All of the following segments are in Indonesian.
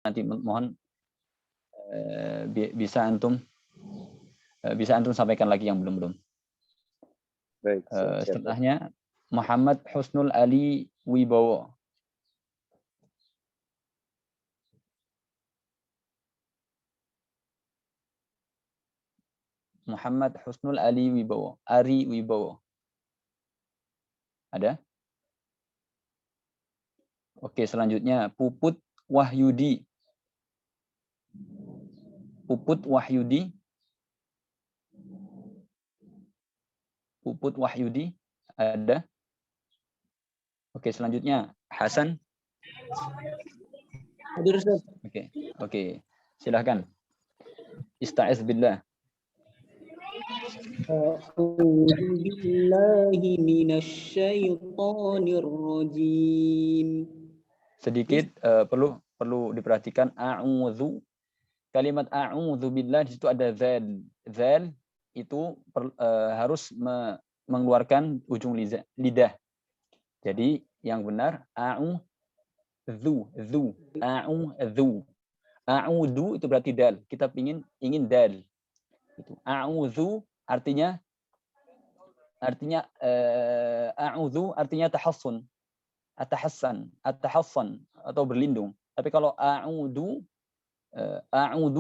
nanti mohon bisa antum sampaikan lagi yang belum. Baik, setelahnya Muhammad Husnul Ali Wibowo. Muhammad Husnul Ali Wibowo. Ari Wibowo. Ada? Oke, selanjutnya Puput Wahyudi. Puput Wahyudi. Puput Wahyudi. Ada? Oke, selanjutnya Hasan. Hadir, Ustaz. Oke. Silahkan. Ista'iz billah. A'udzu billahi minasyaitonir rajim. Sedikit perlu diperhatikan a'udzu. Kalimat a'udzu billah di situ ada zal. Zal itu harus mengeluarkan ujung lidah. Jadi yang benar a'udzu. A'udzu itu berarti dal. Kita ingin dal. Itu. A'udzu artinya a'udzu artinya tahassun. Atahassan atau berlindung. Tapi kalau a'udzu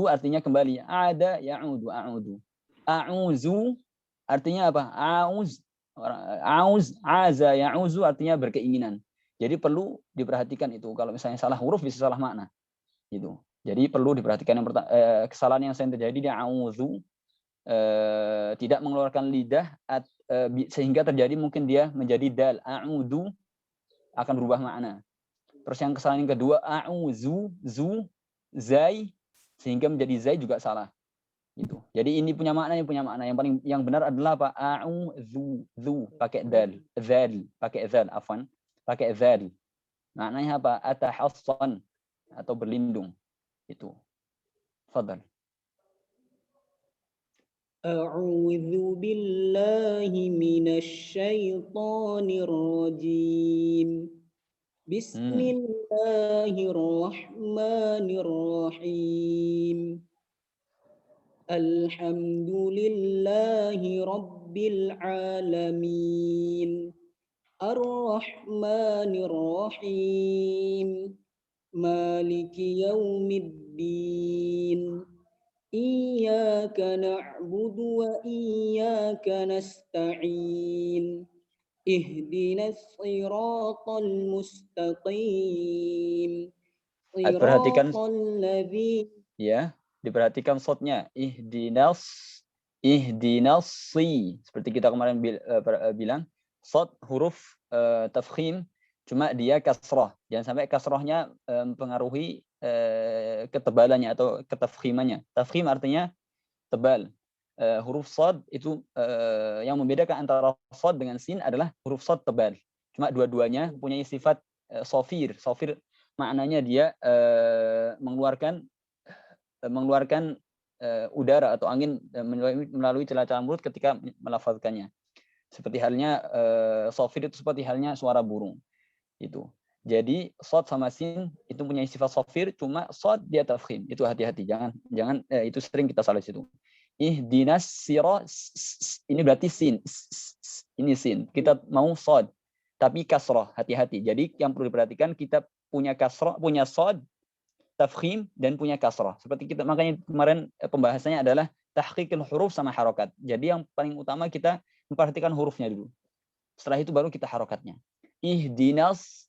artinya kembali. Ada ya'udzu a'udzu. A'udzu artinya apa? Aza ya'udzu artinya berkeinginan. Jadi perlu diperhatikan itu. Kalau misalnya salah huruf bisa salah makna. Gitu. Jadi perlu diperhatikan yang kesalahan yang sering terjadi di a'udzu tidak mengeluarkan lidah sehingga terjadi mungkin dia menjadi dal. A'udzu akan berubah makna. Terus yang kesalahan yang kedua a'udzu zai sehingga menjadi zai juga salah. Gitu. Jadi ini punya makna. Yang benar adalah apa? A'udzu pakai dal, pakai zal, afwan. Pakai zal. Maknanya apa? Atahassan atau berlindung. Itu. Fadhal. A'udzu billahi minasyaitonir rajim. Bismillahirrahmanirrahim. Alhamdulillahi rabbil alamin. Ar-Rahmanir Rahim. Maliki yaumiddin. Iyyaka na'budu wa iyyaka nasta'in. Ihdinas siratal mustaqim. Perhatikan ya, diperhatikan shotnya. Ihdinas seperti kita kemarin bilang, shot huruf tafkhim cuma dia kasrah. Jangan sampai kasrahnya mempengaruhi ketebalannya atau ketafkhimannya. Tafkhim artinya tebal. Huruf shad itu yang membedakan antara shad dengan sin adalah huruf shad tebal. Cuma dua-duanya punya sifat sofir. Sofir maknanya dia mengeluarkan udara atau angin melalui celah-celah mulut ketika melafazkannya. Seperti halnya sofir itu seperti halnya suara burung. Itu. Jadi shad sama sin itu punya sifat sofir, cuma shad dia tafkhim. Itu hati-hati, jangan itu sering kita salah situ. Ihdinas sirat, ini berarti sin. Ini sin. Kita mau shad tapi kasrah, hati-hati. Jadi yang perlu diperhatikan kita punya kasrah, punya shad tafkhim dan punya kasrah. Seperti kita makanya kemarin pembahasannya adalah tahqiqul huruf sama harokat. Jadi yang paling utama kita memperhatikan hurufnya dulu. Setelah itu baru kita harokatnya. Ihdinas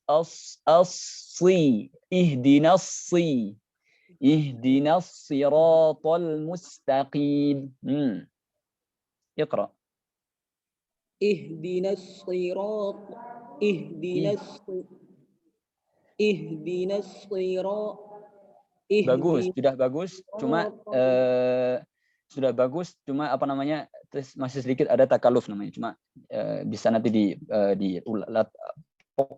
ihdinas siratal mustaqim. Iqra. Ihdinas sirat bagus, sudah bagus. Cuma apa namanya? Masih sedikit ada takaluf namanya. Cuma bisa nanti di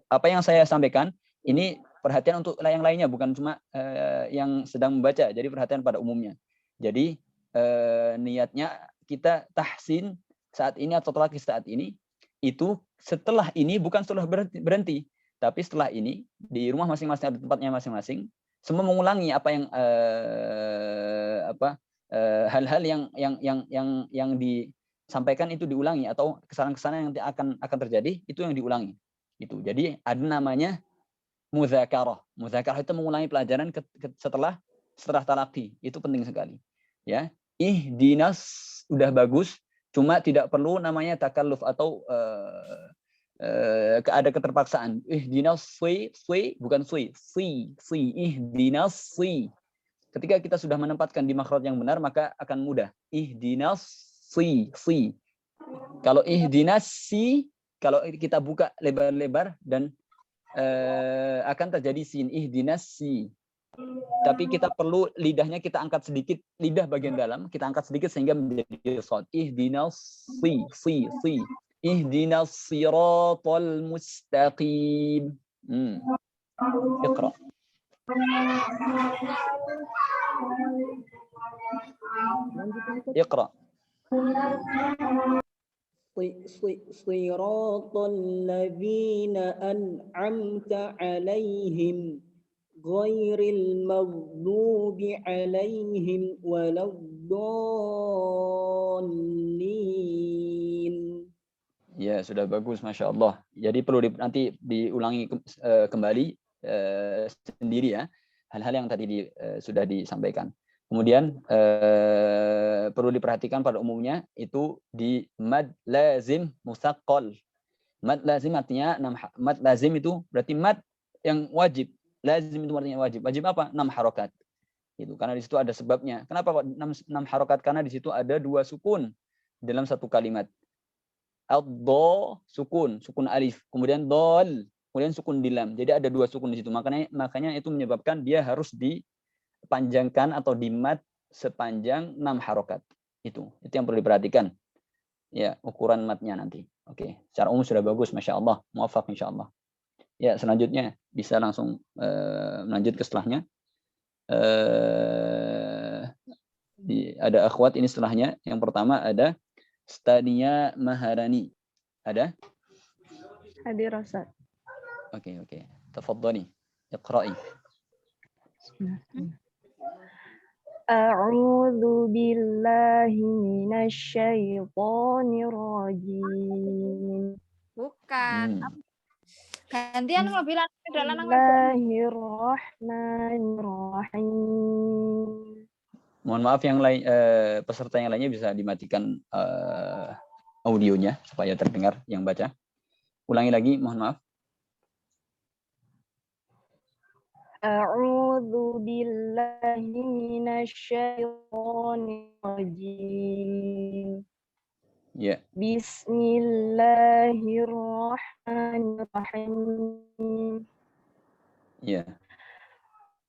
apa yang saya sampaikan ini perhatian untuk yang lainnya, bukan cuma yang sedang membaca. Jadi perhatian pada umumnya. Jadi niatnya kita tahsin saat ini atau talaqi saat ini itu setelah ini bukan setelah berhenti, tapi setelah ini di rumah masing-masing ada tempatnya masing-masing. semua mengulangi apa yang hal-hal yang disampaikan itu diulangi, atau kesalahan-kesalahan yang akan terjadi itu yang diulangi. Itu. Jadi ada namanya mudzakarah. Mudzakarah itu mengulangi pelajaran setelah talaqi. Itu penting sekali. Ya, ihdinas udah bagus, cuma tidak perlu namanya takalluf atau ada keterpaksaan. Ihdinas bukan ihdinas. Ketika kita sudah menempatkan di makhraj yang benar, maka akan mudah. Ihdinas Kalau ihdinas kalau kita buka lebar-lebar dan akan terjadi sin, ihdinas. Tapi kita perlu lidahnya kita angkat sedikit, lidah bagian dalam kita angkat sedikit sehingga menjadi shad. Ihdinas ihdinas siratal mustaqim. Iqra. Iqra. Siratal ladzina an'amta 'alaihim ghairil maghdubi 'alaihim waladdallin. Ya, sudah bagus, Masya Allah. Jadi perlu nanti diulangi kembali sendiri ya, hal-hal yang tadi sudah disampaikan. Kemudian perlu diperhatikan pada umumnya itu di mad lazim musaqqal. Mad lazim artinya mad lazim itu berarti mad yang wajib. Lazim itu artinya wajib. Wajib apa? 6 harokat. Itu karena di situ ada sebabnya. Kenapa kok 6 harokat? Karena di situ ada 2 sukun dalam satu kalimat. Ad-do sukun alif, kemudian dol, kemudian sukun di lam. Jadi ada 2 sukun di situ. Makanya itu menyebabkan dia harus dipanjangkan atau dimat sepanjang 6 harokat. Itu yang perlu diperhatikan. Ya, ukuran matnya nanti. Oke, secara umum sudah bagus, Masya Allah. Muafak, Insya Allah. Ya, selanjutnya bisa langsung lanjut ke setelahnya. Ada akhwat ini setelahnya. Yang pertama ada Stania Maharani. Ada? Hadir, Ustaz. Oke. Tafadhali. Iqra'i. A'udzu billahi minasy syaithanir rajim. Bukan. Gantian mau bilang Bismillahirrahmanirrahim. Mohon maaf yang lain, peserta yang lainnya bisa dimatikan audionya supaya terdengar yang baca. Ulangi lagi, mohon maaf. A'udzu billahi minasy syaithanir rajim. Ya. Bismillahirrahmanirrahim. Ya.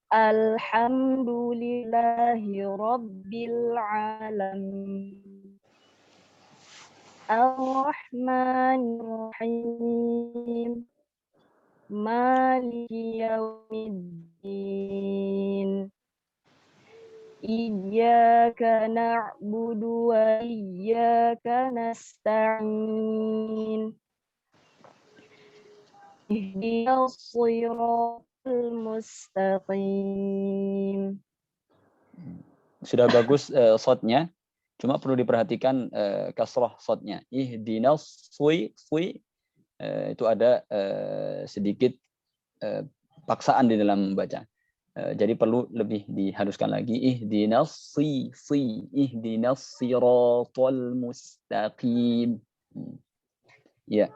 Alhamdulillahi rabbil alamin. Ar-Rahmanir-Rahim. Maliki yaumiddin. Iyyaka na'budu wa iyyaka nasta'in. Ihdinas shiratal mustaqim. Sudah bagus shotnya. Cuma perlu diperhatikan kasrah shotnya. Ihdinas itu ada sedikit paksaan di dalam membaca. Jadi perlu lebih dihaluskan lagi. Ihdinas siratal mustaqim. Ya.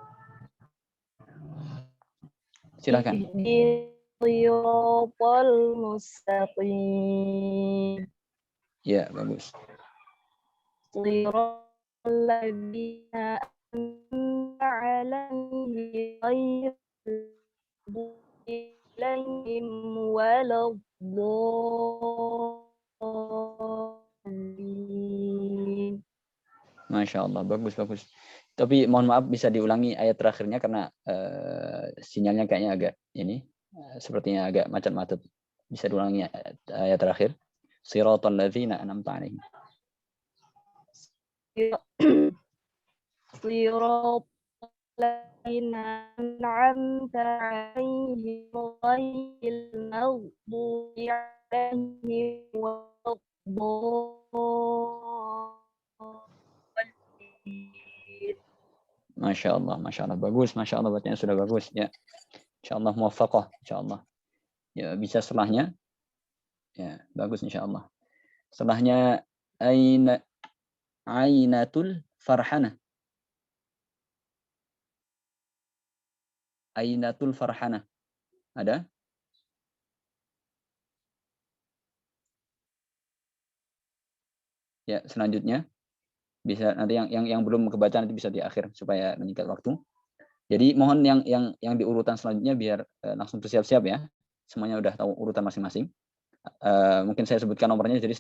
Silakan. Siratal mustaqim. Ya, bagus. Siratal ladzina an'amta 'alaihim ghairil waladdallin. Masya Allah, bagus. Tapi mohon maaf bisa diulangi ayat terakhirnya karena sinyalnya kayaknya agak sepertinya agak macet-macet. Bisa diulangi ayat terakhir. Siratal ladzina an'amta 'alaihim. Siratal الذين أنعمت عليهم غير المغضوب عليهم ولا الضالين. Masya Allah, bagus, Masya Allah, bacanya sudah bagus ya. Insya Allah muwaffaqah, Insya Allah. Ya bisa setelahnya, ya bagus Insya Allah. Setelahnya ainatul farhana. Ainatul farhana. Ada? Ya, selanjutnya bisa nanti yang belum kebaca nanti bisa di akhir supaya menyingkat waktu. Jadi mohon yang di urutan selanjutnya biar langsung bersiap-siap ya. Semuanya udah tahu urutan masing-masing. Mungkin saya sebutkan nomornya, jadi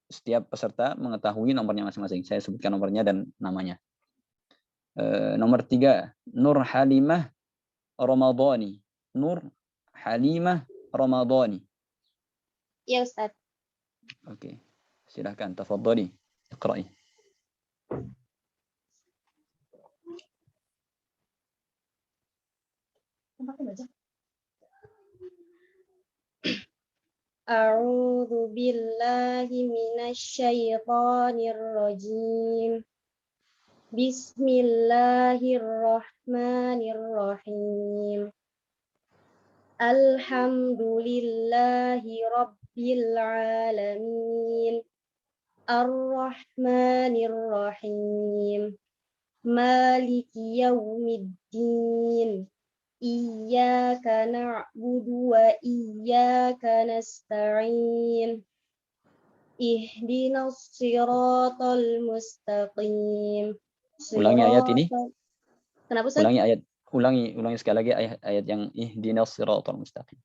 setiap peserta mengetahui nomornya masing-masing. Saya sebutkan nomornya dan namanya. Nomor 3, Nur Halimah Ramadhani. Nur Halimah Ramadhani. Ya Ustaz. Oke. Silakan tafadhali. Iqra'i. A'udzu billahi minasy syaithanir rajim. Bismillahirrahmanirrahim. Alhamdulillahi rabbil alamin. Ar-Rahmanir-Rahim. Maliki yaumiddin. Iyyaka na'budu wa iyyaka nasta'in. Ihdinas siratal mustaqim. Ulangi ayat ini. Kenapa Ustaz? Ulangi sekali lagi ayat yang ihdinas siratal mustaqim.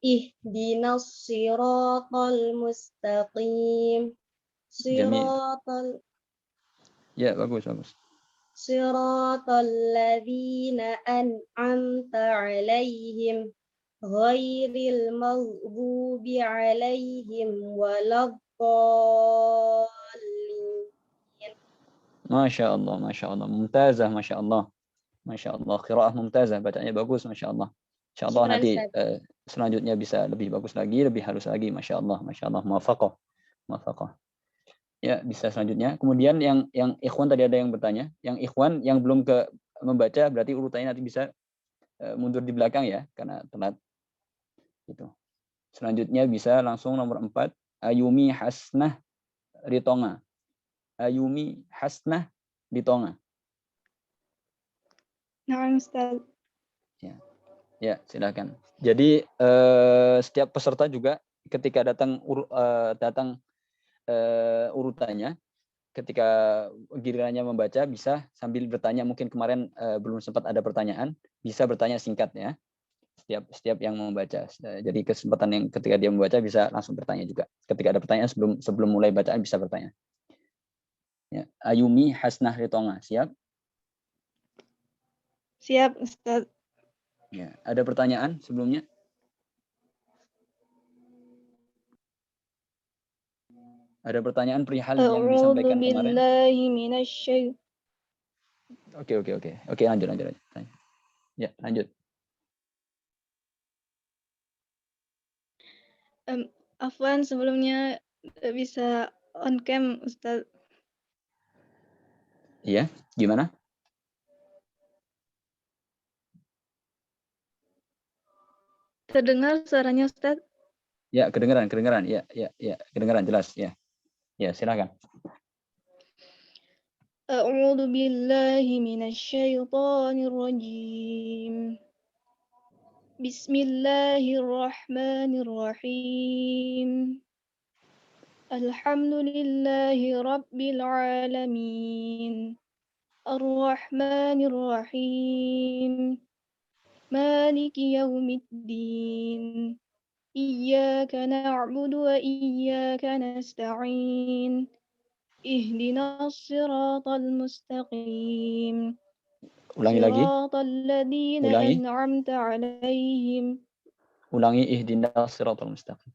Ihdinas siratal mustaqim. Siratal. Ya, bagus. Siratal ladzina an'amta 'alaihim ghairil maghdubi 'alaihim waladdallin. Masya Allah. Mumtazah, Masya Allah. Qiraah mumtazah, bacanya bagus, Masya Allah. Insya Allah nanti selanjutnya bisa lebih bagus lagi, lebih halus lagi, Masya Allah. Muwaffaqah. Ya, bisa selanjutnya. Kemudian yang ikhwan tadi ada yang bertanya, yang ikhwan yang belum ke membaca berarti urutannya nanti bisa mundur di belakang ya, karena telat. Gitu. Selanjutnya bisa langsung nomor 4, Ayumi Hasnah Ritonga. Ayumi Hasnah Ritonga. Nah, Ustaz. Ya, silakan. Jadi setiap peserta juga ketika datang urutannya, ketika gilirannya membaca bisa sambil bertanya. Mungkin kemarin belum sempat ada pertanyaan, bisa bertanya singkat ya. Setiap yang membaca. Jadi kesempatan yang ketika dia membaca bisa langsung bertanya juga. Ketika ada pertanyaan sebelum mulai bacaan bisa bertanya. Ya. Ayumi Hasnah Ritonga, siap? Siap, Ustaz. Ya, ada pertanyaan sebelumnya? Ada pertanyaan perihal yang disampaikan kemarin? Oke, lanjut. Ya, lanjut. Afwan, sebelumnya bisa on cam, Ustaz. Iya, gimana? Terdengar suaranya, Ustaz? Ya, kedengaran. Ya, kedengaran jelas ya. Ya, silakan. A'udzu billahi minasy syaithanir rajim. Bismillahirrahmanirrahim. Alhamdulillahi rabbil alamin. Ar-Rahmanir-Rahim. Maliki yaumiddin. Iyyaka na'budu wa iyyaka nasta'in. Ihdinas siratal mustaqim. Ulangi lagi. Siratal ladzina an'amta 'alaihim. Ulangi ihdinas siratal mustaqim.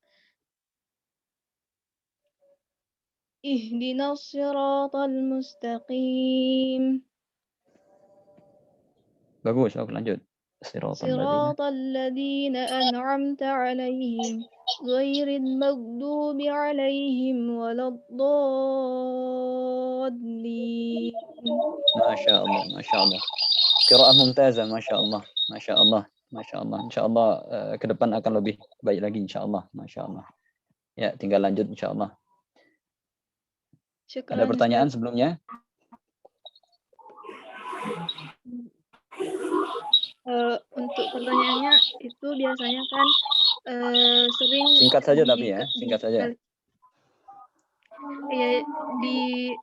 Ihdinas siratal mustaqim. Bagus, oke lanjut. Siratal ladzina. صراط الذين أنعمت عليهم غير المغضوب عليهم ولا الضالين. Masya Allah, Masya Allah. Qiraah mumtazah, Masya Allah. Masya Allah, Masya Allah. Insya Allah ke depan akan lebih baik lagi, Insya Allah. Masya Allah. Ya, tinggal lanjut, Insya Allah. Ada Syukran pertanyaan Ustaz. sebelumnya? Untuk pertanyaannya itu biasanya kan sering Singkat saja tapi ya, singkat saja.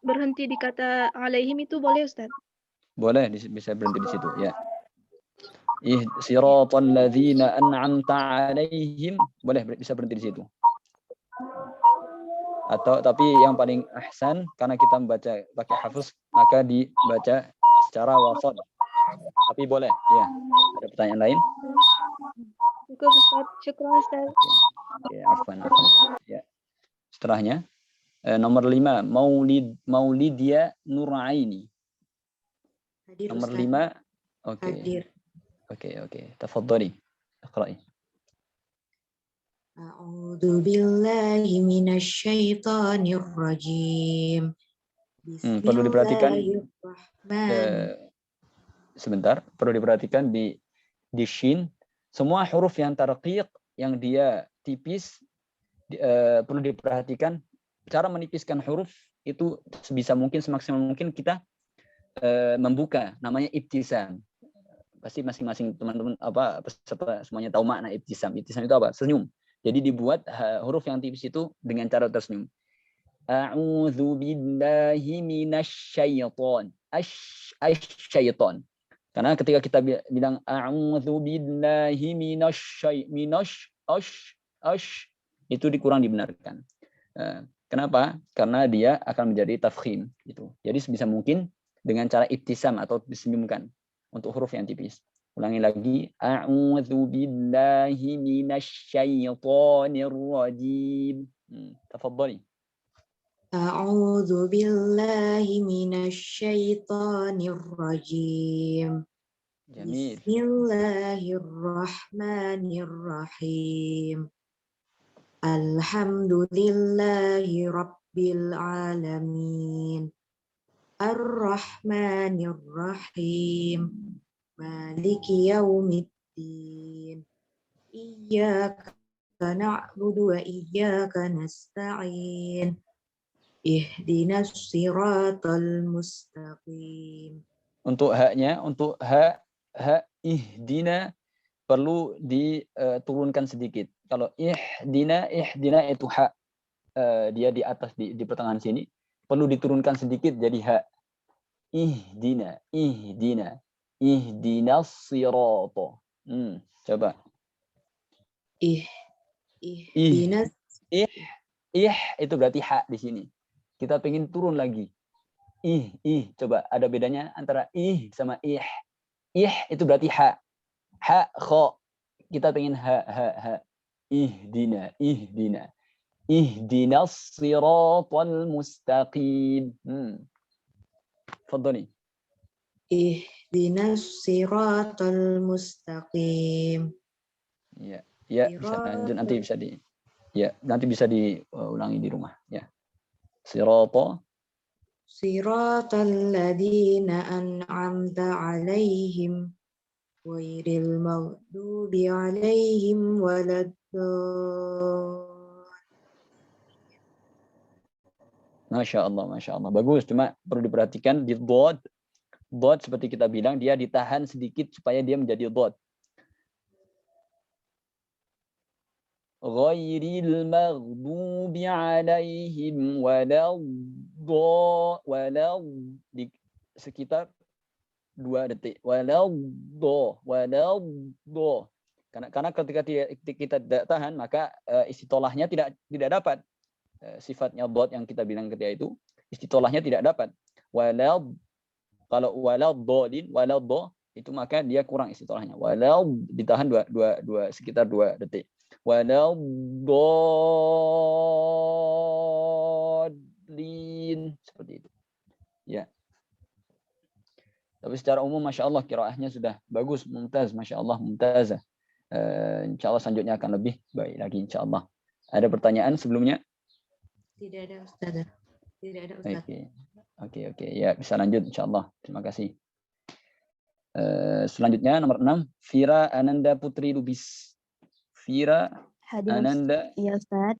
berhenti di kata alaihim itu boleh Ustaz? Boleh bisa berhenti di situ, ya. Siratal ladzina an'amta 'alaihim, boleh bisa berhenti di situ. Atau tapi yang paling ahsan karena kita membaca pakai hafuz maka dibaca secara wasat. Tapi boleh, ya. Ada pertanyaan lain? Cukup Ustaz. Syukran Ustaz. Oke, afwan. Ya. Setelahnya nomor 5, Maulidia Nuraini. Hadir, Nomor Ustaz. 5. Oke. Hadir. Oke. Tafadhali. Iqra'i. A'udzu billahi minasyaitonir rajim. Perlu diperhatikan Bismillahirrahmanirrahim. Sebentar, perlu diperhatikan di shin semua huruf yang tarqiq yang dia tipis perlu diperhatikan cara menipiskan huruf itu sebisa mungkin semaksimal mungkin kita membuka, namanya ibtisam. Pasti masing-masing teman-teman peserta semuanya tahu makna ibtisam. Ibtisam itu apa? Senyum. Jadi dibuat huruf yang tipis itu dengan cara tersenyum. A'udzu billahi minasyaiton. Asy-syaiton. Karena ketika kita bilang a'udzu billahi itu dikurang dibenarkan. Kenapa? Karena dia akan menjadi tafkhim gitu. Jadi sebisa mungkin dengan cara ibtisam atau disenyumkan untuk huruf yang tipis. Ulangi lagi. A'udzu billahi minasyaitonir rajim. Tafadhali. A'udzu billahi minasyaitonir rajim. Jamil. Bismillahirrahmanirrahim. Alhamdulillahi rabbil alamin. Ar-Rahmanir-Rahim. Maliki yaumiddin. Iyyaka na'budu wa iyyaka nasta'in. Ihdinas siratal mustaqim. Untuk haknya, untuk hak ihdina perlu diturunkan sedikit. Kalau ihdina itu hak dia di atas di pertengahan sini perlu diturunkan sedikit jadi hak. Ihdinas sirata. Coba. Ihdinas. Itu berarti hak di sini. Kita pengen turun lagi. Coba ada bedanya antara sama ih. Itu berarti hak. Hak kha. Kita pengen ha. Ihdina. Ihdinas siratal mustaqim. Tafadhali. Ihdinas siratal mustaqim. Ya, bisa lanjut nanti bisa diulangi di rumah ya. Siratal ladzina an'amta 'alaihim ghairil maghdubi 'alaihim waladdallin. Masya Allah. Bagus, cuma perlu diperhatikan di dhad seperti kita bilang dia ditahan sedikit supaya dia menjadi dhad. Ghairil maghdubi 'alaihim di sekitar 2 detik. Waladdo. Karena ketika kita tidak tahan maka istitolahnya tidak dapat. Sifatnya dhad yang kita bilang ketika itu istitolahnya tidak dapat. Kalau waladdallin itu maka dia kurang istitolahnya. Ditahan sekitar 2 detik. Waladdallin seperti itu. Ya. Tapi secara umum Masya Allah qiraahnya sudah bagus, mumtaz, Masya Allah, mumtazah. Insya Allah selanjutnya akan lebih baik lagi insya Allah. Ada pertanyaan sebelumnya? Tidak ada Ustaz. Tidak ada Ustaz. Oke. Ya, bisa lanjut insya Allah. Terima kasih. Selanjutnya nomor 6, Fira Ananda Putri Lubis. Fira Ananda. Iya Ustaz.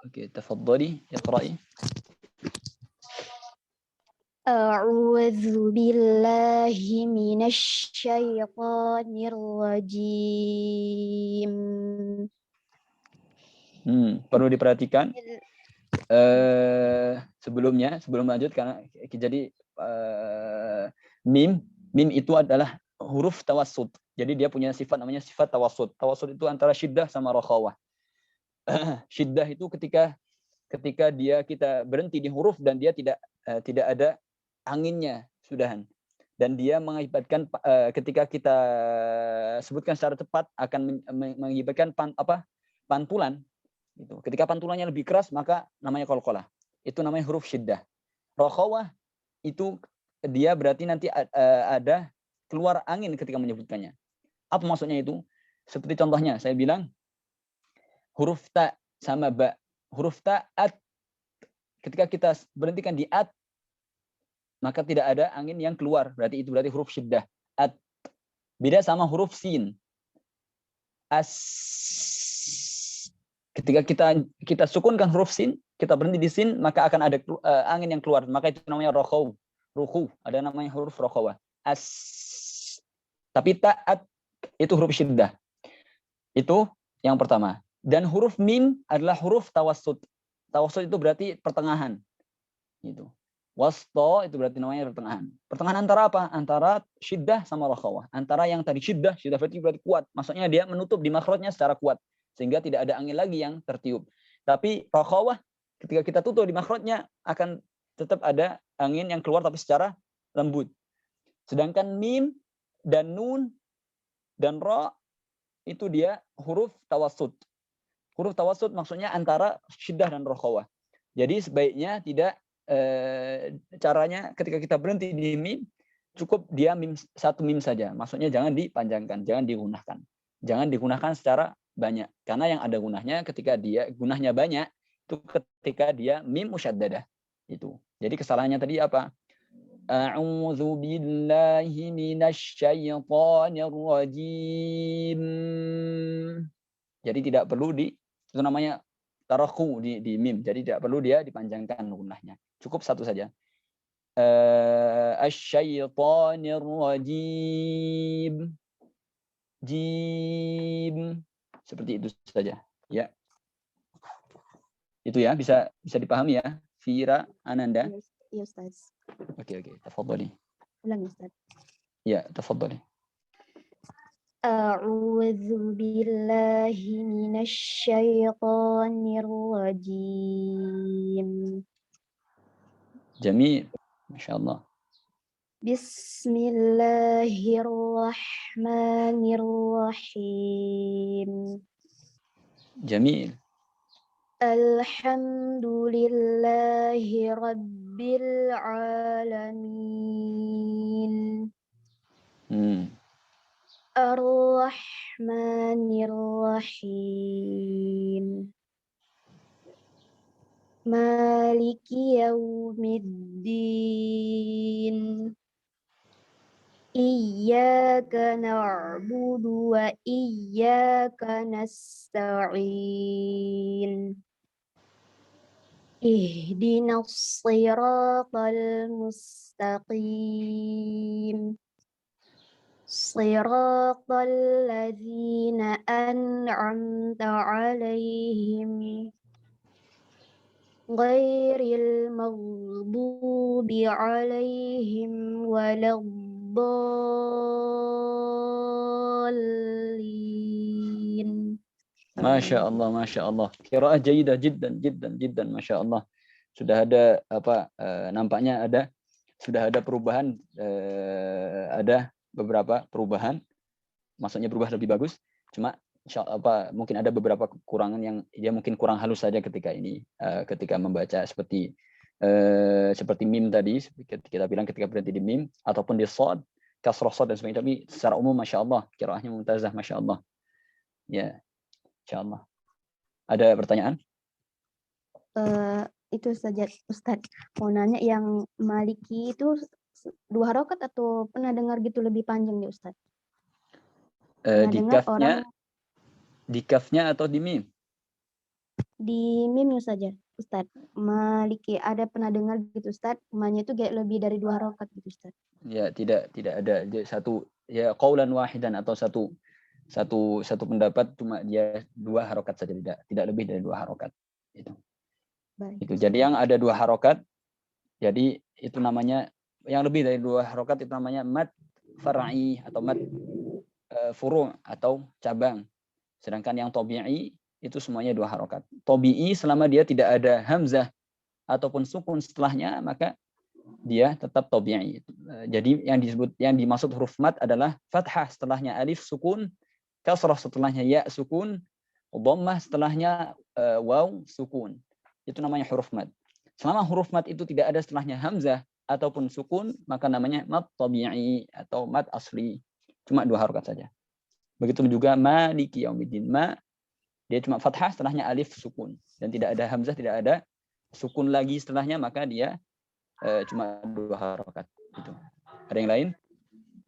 Oke, tafadhali, iqra'i. A'udzu billahi minasy syaithanir rajim. Perlu diperhatikan sebelum lanjut karena jadi mim itu adalah huruf tawassut. Jadi dia punya sifat namanya sifat tawassut. Tawassut itu antara syiddah sama rakhawah. Syiddah itu ketika kita berhenti di huruf dan dia tidak ada anginnya sudahan, dan dia mengakibatkan ketika kita sebutkan secara tepat akan mengakibatkan pantulan gitu. Ketika pantulannya lebih keras maka namanya qalqalah, itu namanya huruf syiddah. Rakhawah itu dia berarti nanti ada keluar angin ketika menyebutkannya. Apa maksudnya itu? Seperti contohnya saya bilang huruf ta sama ba, huruf ta at, ketika kita berhentikan di at maka tidak ada angin yang keluar, berarti huruf syiddah. At. Beda sama huruf sin. As. Ketika kita sukunkan huruf sin, kita berhenti di sin, maka akan ada angin yang keluar, maka itu namanya rakhaw. Ruhu, ada namanya huruf rakhawah. As. Tapi ta'at itu huruf syiddah. Itu yang pertama. Dan huruf mim adalah huruf tawassut. Tawassut itu berarti pertengahan. Gitu. Wasta itu berarti namanya pertengahan. Pertengahan antara apa? Antara syiddah sama rakhawah. Antara yang tadi syiddah berarti kuat. Maksudnya dia menutup di makhrajnya secara kuat. Sehingga tidak ada angin lagi yang tertiup. Tapi rakhawah ketika kita tutup di makhrajnya akan tetap ada angin yang keluar tapi secara lembut. Sedangkan mim dan nun dan ra itu dia huruf tawassut. Huruf tawassut maksudnya antara syiddah dan rakhawah. Jadi sebaiknya tidak caranya ketika kita berhenti di mim, cukup dia satu mim saja. Maksudnya jangan dipanjangkan, jangan digunakan. Jangan digunakan secara banyak. Karena yang ada gunahnya ketika dia gunahnya banyak, itu ketika dia mim musyaddadah. Itu. Jadi kesalahannya tadi apa? A'udzu billahi minasy syaithanir rajim. Jadi tidak perlu itu namanya tarakhu di mim. Jadi tidak perlu dia dipanjangkan gunahnya. Cukup satu saja. Asy-syaithanir rajim. Jim. Seperti itu saja. Ya. Itu ya, bisa dipahami ya. Fira Ananda. Iya Ustaz. Oke. Tafadhali. Ulangi Ustaz. Ya, tafadhali. A'udzu billahi minasy syaithanir rajim. Jamil. Masyaallah. Bismillahirrahmanirrahim. Jamil. Alhamdulillahi rabbil alamin. Ar-Rahmanir-Rahim. Maliki yaumiddin. Iyyaka na'budu wa iyyaka nasta'in. Ihdinas siratal mustaqim. Siratal ladzina an'amta 'alaihim ghairil maghdubi 'alaihim waladdallin. Masya Allah. Qiraah jayidah jiddan. Masya Allah. Sudah ada nampaknya sudah ada perubahan, ada beberapa perubahan, maksudnya berubah lebih bagus. Cuma mungkin ada beberapa kekurangan yang dia mungkin kurang halus saja ketika membaca seperti mim tadi, kita bilang ketika berhenti di mim ataupun di shad kasroh shad dan sebagainya. Tapi secara umum masya Allah, qiraahnya mumtazah masya Allah. Ya, insya Allah. Ada pertanyaan? Itu saja Ustadz. Mau nanya yang Maliki itu 2 harokat atau pernah dengar gitu lebih panjang ya Ustadz? Pernah Di dengar kafnya, orang di kafnya atau di mim? di meme saja Ustadz. Maliki ada pernah dengar gitu Ustadz, namanya itu kayak lebih dari 2 harokat gitu Ustadz. Ya, tidak ada. Dia satu, ya qaulan wahidan atau satu pendapat cuma dia 2 harokat saja, tidak lebih dari 2 harokat. Baik. Itu. Jadi yang ada 2 harokat, jadi itu namanya yang lebih dari 2 harokat itu namanya mad far'i atau mad furu' atau cabang. Sedangkan yang tabi'i itu semuanya 2 harokat. Tabi'i selama dia tidak ada hamzah ataupun sukun setelahnya, maka dia tetap tabi'i. Jadi yang dimaksud huruf mad adalah fathah setelahnya alif sukun, kasrah setelahnya ya sukun, dhammah setelahnya waw sukun. Itu namanya huruf mad. Selama huruf mad itu tidak ada setelahnya hamzah ataupun sukun, maka namanya mad tabi'i atau mad asli. Cuma 2 harokat saja. Begitu juga maliki yaumiddin. Ma, dia cuma fathah setelahnya alif sukun. Dan tidak ada hamzah, tidak ada sukun lagi setelahnya, maka dia cuma 2 harokat. Gitu. Ada yang lain?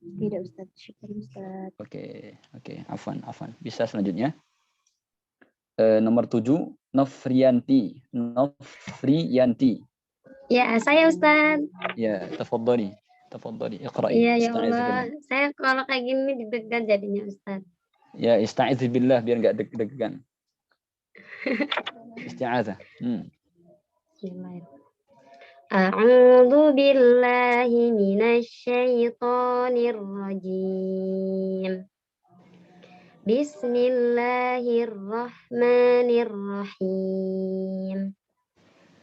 Tidak Ustaz, syukur Ustaz. Oke, afwan. Bisa selanjutnya. Nomor 7, Nofriyanti. Ya, saya Ustaz. Ya, tafadhali, iqra'i. Iya, ya Ista'iz Allah. billah. Saya kalau kayak gini deg-degan jadinya Ustaz. Ya, ista'iz billah biar enggak deg-degan. Isti'adzah. Bismillahirrahmanirrahim. A'udzu billahi minasy syaithanir rajim. Bismillahirrahmanirrahim.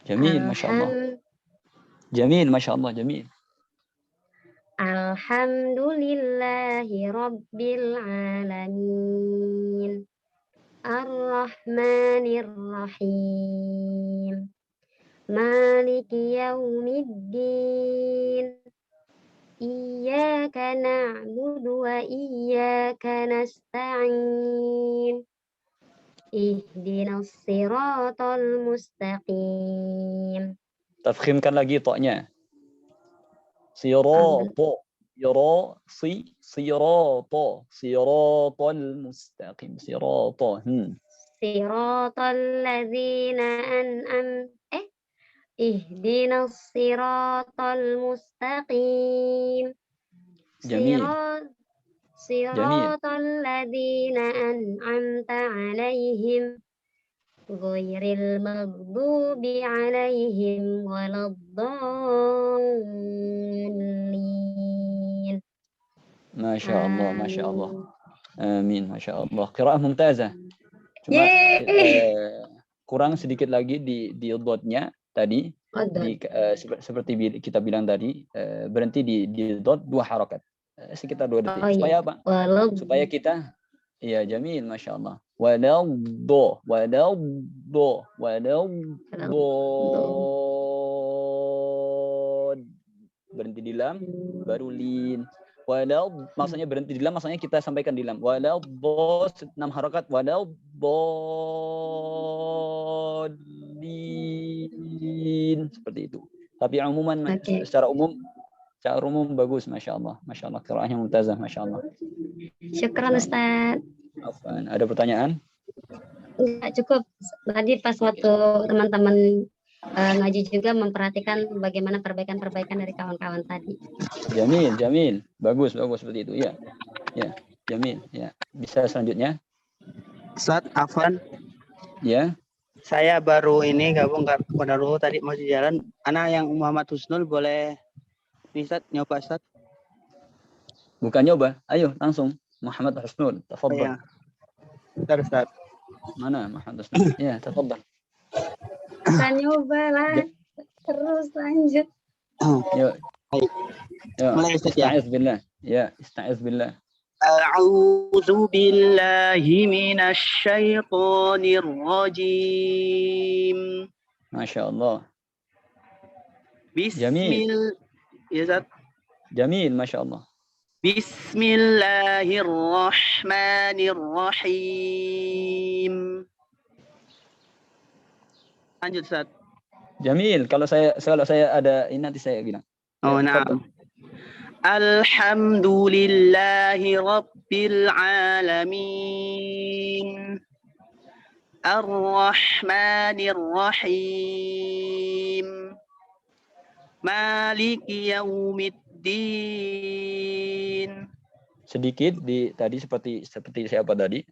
Jamil, masya Allah. Jamil, masya Allah, jamil. Alhamdulillahi rabbil alamin. Ar-Rahmanir Rahim. Maliki yaumiddin. Iyyaka na'budu wa iyyaka nasta'in. Ihdinas siratal mustaqim. Tafkhimkan lagi toknya. Siratal mustaqim. Siratal ladzina ihdinas siratal mustaqim. Jamil. Siratal ladzina an'amta 'alaihim ghairil maghdubi 'alaihim waladdallin. Masya Allah. Amin, masya Allah. Qiraah mumtazah. Cuma kurang sedikit lagi di dotnya tadi. Seperti kita bilang tadi, berhenti di dot 2 harokat. Sekitar 2 detik. Supaya apa? Supaya kita, ya jamil, masya Allah. Berhenti di lam, baru lin. Maksudnya berhenti di lam, maksudnya kita sampaikan di lam. 6 harokat. Seperti itu. Tapi secara umum bagus, masya Allah. Masya Allah, qiraahnya mumtazah, masya Allah. Syukran Ustaz. Ada pertanyaan? Enggak, cukup. Tadi pas waktu teman-teman ngaji juga memperhatikan bagaimana perbaikan-perbaikan dari kawan-kawan tadi. Jamil. Bagus seperti itu. Ya. Jamil. Ya. Bisa selanjutnya? Ustaz, afwan. Ya. Saya baru ini gabung pada dulu tadi mau jalan. Anak yang Muhammad Husnul boleh nih Ustaz, nyoba Ustaz. Bukan nyoba. Ayo langsung. Muhammad Husnul. Tafadhal. Bentar Ustaz. Mana Muhammad Husnul? Ya, tafadhal. Kita nyoba lah. Terus lanjut. Yuk. Mulai Ustaz ya. Ista'iz billah. A'udzu billahi minasy syaithanir rajim. Masya Allah. Bismillah. Ya Ustaz. Jamil, masya Allah. Bismillahirrahmanirrahim. Lanjut Ustaz. Jamil. Kalau saya ada ini nanti saya bilang. Oh, Ya, nah. tafadhal. Alhamdulillahi Rabbil Alamin. Ar-Rahmanir Rahim. Maliki Yaumiddin. Sedikit tadi seperti siapa tadi,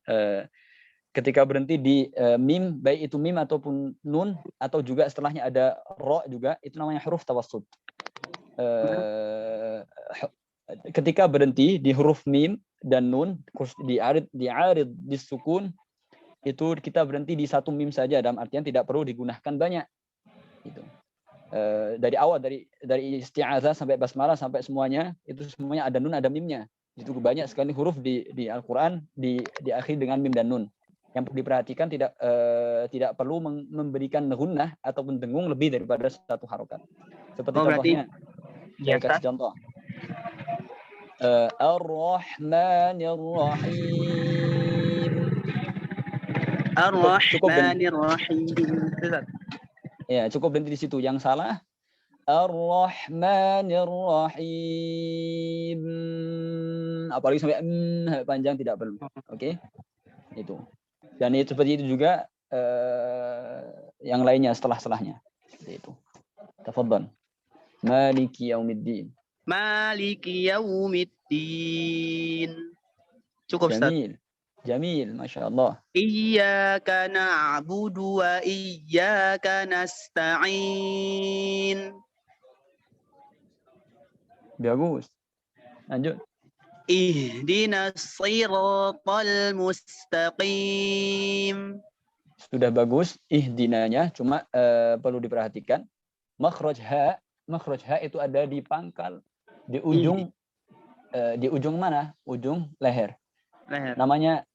ketika berhenti di mim, baik itu mim ataupun nun, atau juga setelahnya ada ro juga, itu namanya huruf tawassut. Ketika berhenti di huruf mim dan nun, diarid disukun, itu kita berhenti di satu mim saja, dalam artian tidak perlu digunakan banyak. Gitu. Dari awal, dari isti'adzah sampai basmalah sampai semuanya, itu semuanya ada nun ada mimnya. Itu banyak sekali huruf di Al-Quran diakhiri dengan mim dan nun. Yang diperhatikan tidak perlu memberikan gunnah ataupun dengung lebih daripada satu harokat. Seperti contohnya, saya kasih contoh. Ar-Rahmanir Rahim. Ar-Rahmanir Rahim. Ya, cukup berhenti di situ. Yang salah Ar-Rahmanir Rahim. Apalagi sampai panjang tidak perlu. Oke? Itu. Dan itu seperti itu juga yang lainnya setelahnya. Seperti itu. Tafadhal. Maliki Yaumiddin. Maliki Yaumiddin. Cukup Ustaz. Jamil, Masya Allah. Iyyaka na'budu wa iyyaka nasta'in. Bagus. Lanjut. Ihdinas siratal mustaqim. Sudah bagus ihdinanya, cuma perlu diperhatikan makhraj ha itu ada di pangkal, di ujung mana? Ujung leher. Namanya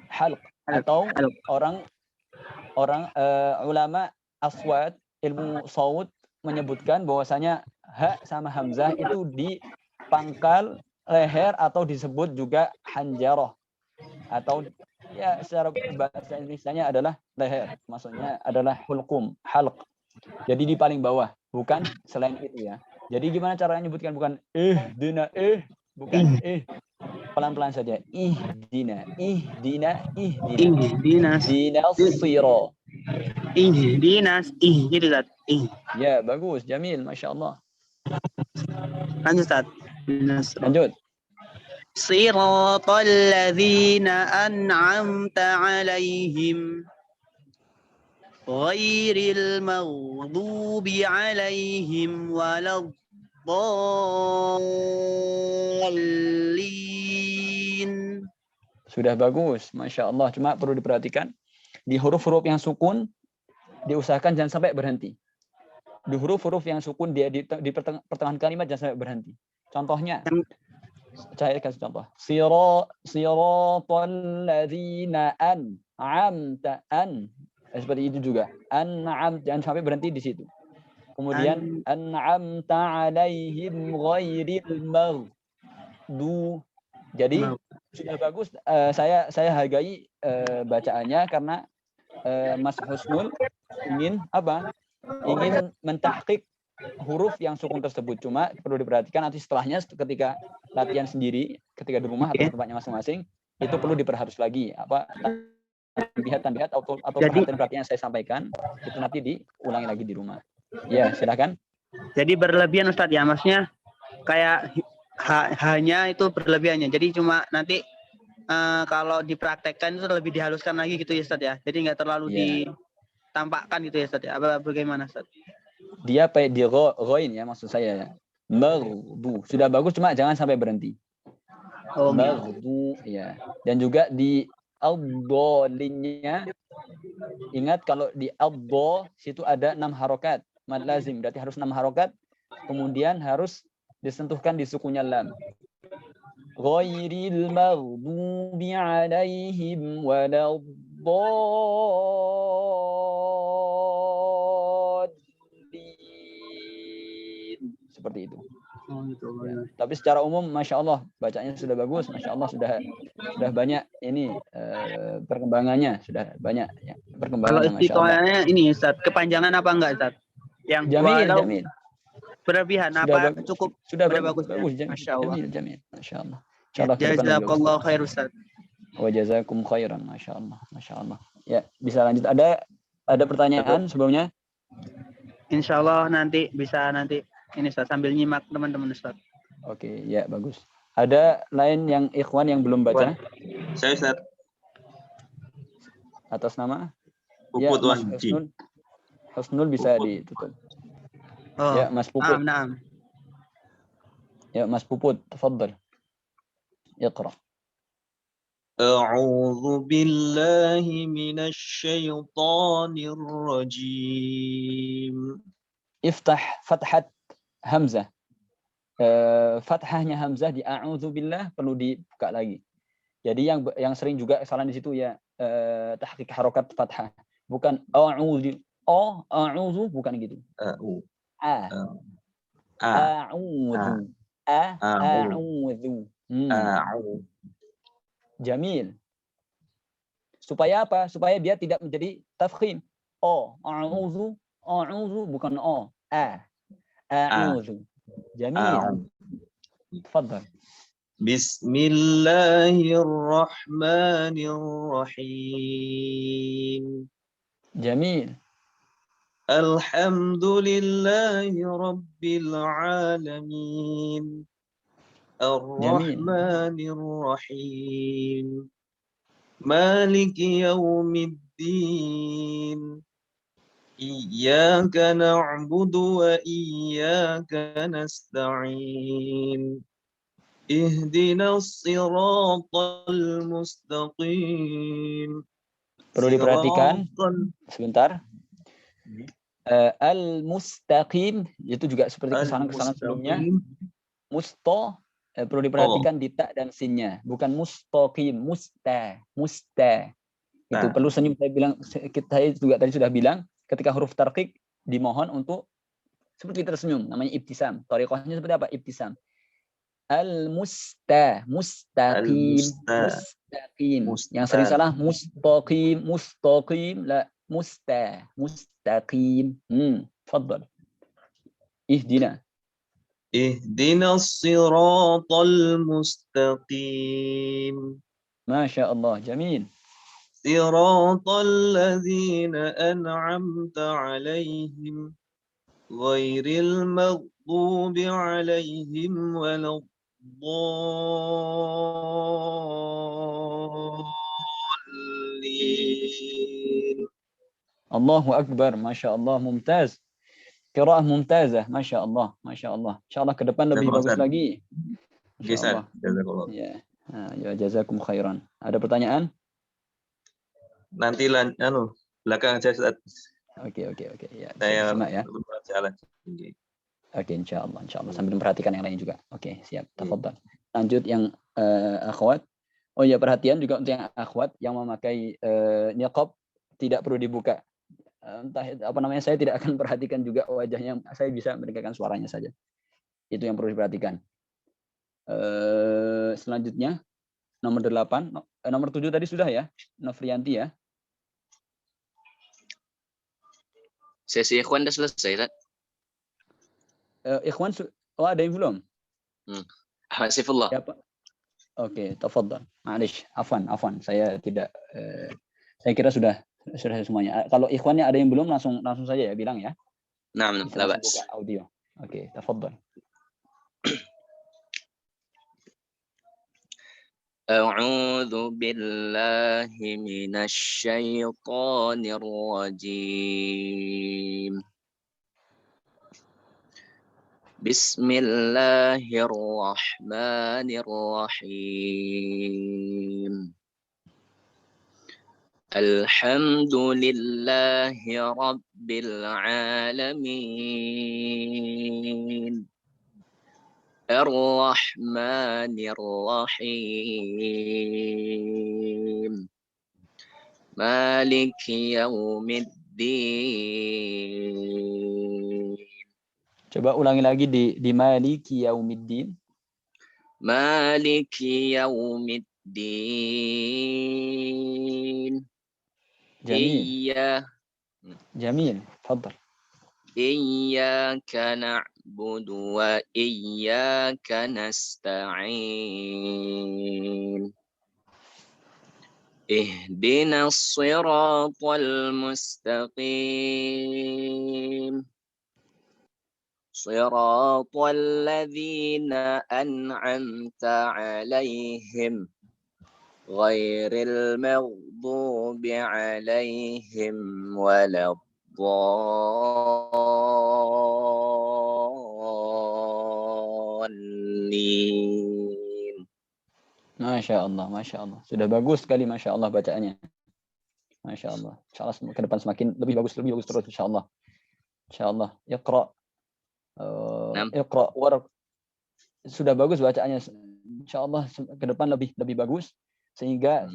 halq atau orang ulama aswad ilmu saud menyebutkan bahwasanya ha sama hamzah itu di pangkal leher atau disebut juga hanjarah, atau ya secara bahasa Indonesianya adalah leher, maksudnya adalah hulqum, halq. Jadi di paling bawah, bukan selain itu ya. Jadi gimana caranya menyebutkan? Bukan bukan pelan-pelan saja. Ihdina siro. Gitu Ustaz. Ya, bagus, Jamil, Masya Allah. Lanjut Ustaz. Lanjut. Siratal ladzina an'amta 'alaihim ghairil maghdubi 'alaihim waladdallin. Sudah bagus, Masya Allah. Cuma perlu diperhatikan di huruf-huruf yang sukun diusahakan jangan sampai berhenti. Di huruf-huruf yang sukun dia di pertengahan kalimat jangan sampai berhenti. Contohnya, saya kasih contoh. Siratal ladzina an'amta seperti itu juga. An'am jangan sampai berhenti di situ. Kemudian an'amta 'alaihim ghairil maghdu. Jadi sudah bagus, saya hargai bacaannya karena Mas Husnul ingin mentahqiq huruf yang sukun tersebut. Cuma perlu diperhatikan nanti setelahnya ketika latihan sendiri, ketika di rumah atau tempatnya masing-masing, itu perlu diperharus lagi tanbihat atau perhatian yang saya sampaikan itu nanti diulangi lagi di rumah. Ya, silakan. Jadi berlebihan Ustadz ya, maksudnya kayak hanya itu berlebihannya. Jadi cuma nanti kalau dipraktekkan itu lebih dihaluskan lagi gitu ya Ustadz ya. Jadi nggak terlalu ditampakkan gitu ya Ustadz ya. Bagaimana Ustadz? Dia pakai di ghoin ya, maksud saya ya. Merdu. Sudah bagus, cuma jangan sampai berhenti. Merdu ya. Dan juga di ad-dhalinnya, ingat kalau di ad-dha situ ada 6 harokat. Mad lazim, berarti harus 6 harokat. Kemudian harus disentuhkan di sukunya lam. Ghairil maghdubi 'alaihim waladdallin. Seperti itu. Oh, gitu. Ya. Tapi secara umum, masya Allah, bacanya sudah bagus, masya Allah sudah banyak ini perkembangannya, sudah banyak ya, Kalau perkembangannya, masya Allah. istiqomahnya ini Ustaz, kepanjangan apa enggak Ustaz? Yang Jamil, walau jamil. berlebihan Sudah apa bagus, cukup sudah udah bagus, bagus ya? bagus, jamil, Masya Allah. jamil, jamil, masya Allah. Insya Ya, Allah ke depan lebih bagus. jazakallahu khair Ustaz. Wa jazakum khairan, masya Allah, masya Allah. Ya, bisa lanjut. Ada pertanyaan sebelumnya? Insya Allah nanti bisa ini Ustaz sambil nyimak teman-teman Ustaz. Oke, ya bagus. Ada lain yang ikhwan yang belum baca? Saya Ustaz. Atas nama? Puput ya, Mas Wanji. Husnul bisa ditutup. Oh, Ya, Mas Puput. naam. Ya, Mas Puput, tafadhal. Iqra. أعوذ بالله من الشيطان الرجيم. Iftah fathat hamzah. Fathahnya hamzah di a'udzu billah perlu dibuka lagi. Jadi yang sering juga kesalahan di situ ya tahqiq harokat fathah. Bukan a'udzu. A'udzu bukan gitu. A'udzu. A'udzu. Jamil. Supaya apa? Supaya dia tidak menjadi tafkhim. A'udzu bukan a'udzu. Jamil. Tafadhal. Bismillahirrahmanirrahim. Jamil. Alhamdulillahi rabbil alamin. Ar-Rahmanir Rahim. Maliki yaumiddin. Iyyaka na'budu wa iyyaka nasta'in. Ihdinas siratal mustaqim. Perlu diperhatikan sebentar. Al-mustaqim itu juga seperti kesalahan-kesalahan sebelumnya. Perlu diperhatikan di ta dan sinnya, bukan mustaqim, musta. Itu perlu senyum. Saya juga tadi sudah bilang, ketika huruf tarqiq dimohon untuk seperti tersenyum, namanya ibtisam. Thariqahnya seperti apa? Ibtisam. Mustaqim. Yang sering salah mustaqim, la mustaqim. Tafadhal. Ihdina. Ihdinas siratal mustaqim. Masya Allah, jamil. Siratal ladzina an'amta 'alaihim ghairil maghdubi 'alaihim waladdallin. Allahu Akbar, Masya Allah, mumtaz. Qiraah mumtazah, Masya Allah, Masya Allah. Insya Allah ke depan lebih bagus lagi. Insya Allah. Ya, jazakum khairan. Ada pertanyaan? Nanti belakang saya Ustaz. Oke. Ya, saya simak ya. Jalan. Oke, insya Allah sambil memperhatikan yang lain juga. Oke, siap. Tafadhal. Lanjut yang akhwat. Oh ya, perhatian juga untuk yang akhwat yang memakai niqab tidak perlu dibuka. Entah apa namanya, saya tidak akan perhatikan juga wajahnya, saya bisa mendengarkan suaranya saja. Itu yang perlu diperhatikan. Selanjutnya nomor 8, nomor 7 tadi sudah ya, Novrianti ya. Sesi ikhwan sudah selesai, Ustaz. Ikhwan ada yang belum? Ahmad Saifullah. Ya, Pak. Oke, tafadhal. Ma'alish, afwan, saya tidak saya kira sudah semuanya. Kalau ikhwannya ada yang belum, langsung saja ya bilang ya. Naam, la ba'as. Buka audio. Oke, tafadhal. A'udzu billahi minasy syaithanir rajim. Bismillahirrahmanirrahim. Alhamdulillahi rabbil alamin. Ar-Rahmanir Rahim. Maliki yaumiddin. Coba ulangi lagi di Maliki Yaumiddin. Maliki Yaumiddin. Jamil. Iya. Jamil. Tafadhal. Iyyaka na'budu wa iyyaka nasta'in. Ihdinas siratal mustaqim. Siratal ladzina an'amta 'alaihim ghairil maghdubi 'alaihim waladdallin. Masya Allah, Masya Allah. Sudah bagus sekali, Masya Allah bacaannya. Masya Allah. Insya Allah ke depan semakin lebih bagus terus, Insya Allah. Insya Allah. Iqra. Iqra. Sudah bagus bacaannya. Insya Allah ke depan lebih bagus. Sehingga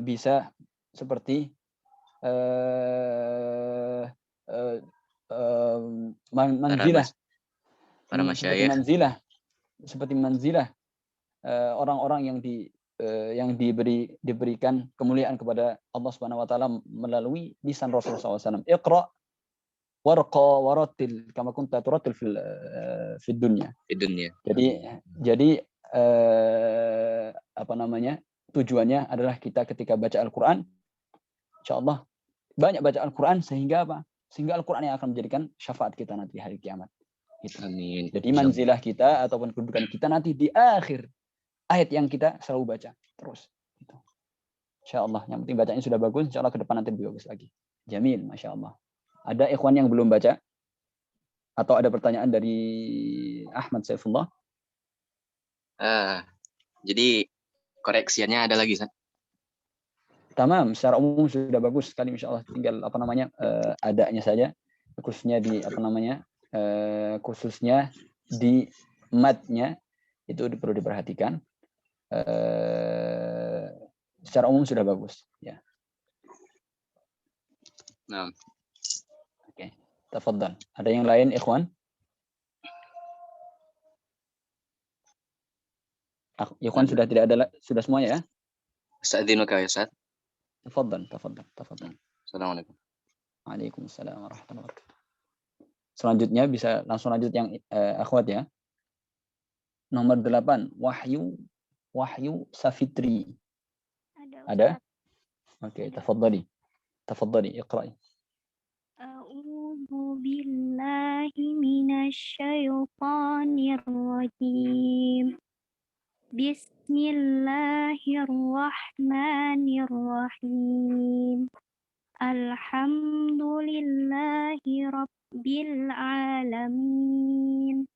bisa seperti manzilah. Para masyayikh. Seperti manzilah orang-orang yang diberikan kemuliaan kepada Allah Subhanahu wa taala melalui lisan Rasulullah SAW. Iqra warqa warattil kama kunta turattil fid dunya. Jadi apa namanya? Tujuannya adalah kita ketika baca Al-Qur'an insyaallah banyak baca Al-Qur'an sehingga apa? Sehingga Al-Qur'an yang akan menjadikan syafaat kita nanti hari kiamat. Gitu. Amin. Jadi manzilah kita ataupun kedudukan kita nanti di akhir ayat yang kita selalu baca terus. Gitu. Insya Allah. Yang penting bacanya sudah bagus. Insya Allah ke depan nanti lebih bagus lagi. Jamil. Masya Allah. Ada ikhwan yang belum baca? Atau ada pertanyaan dari Ahmad Saifullah? Jadi koreksiannya ada lagi, Ustaz? Tamam. Secara umum sudah bagus sekali. Insya Allah. Tinggal apa namanya adanya saja. Khususnya di apa namanya khususnya di matnya itu perlu diperhatikan. Secara umum sudah bagus ya. Nah. Oke, tafadhal. Ada yang lain ikhwan? Ikhwan sudah tidak ada, sudah semuanya ya? Astagfiruka ya Ustaz. Tafadhal. Assalamualaikum. Waalaikumsalam warahmatullahi wabarakatuh. Selanjutnya bisa langsung lanjut yang akhwat ya. Nomor 8, Wahyu Safitri. Ada? Oke, tafadhali. Iqra'i. A'udzu billahi minasyaitonir rajim. Bismillahirrahmanirrahim. Alhamdulillahi rabbil alamin.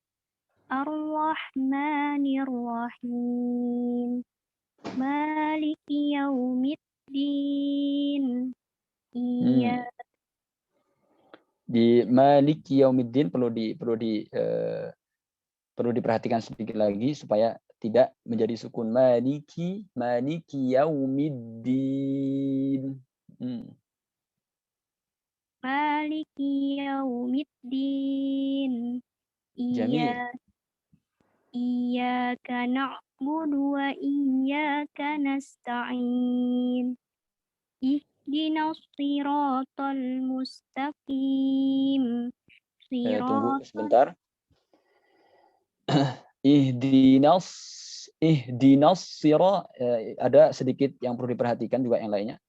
Ar-Rahmanir-Rahim. Maliki Yaumiddin. Iya. Di Maliki Yaumiddin perlu diperhatikan sedikit lagi supaya tidak menjadi sukun Maliki Yaumiddin. Maliki Yaumiddin. Iya. Iyyaka na'budu wa iyyaka nasta'in. Ihdinas siratal mustaqim. Tunggu sebentar. Ihdinas sira, ada sedikit yang perlu diperhatikan juga yang lainnya.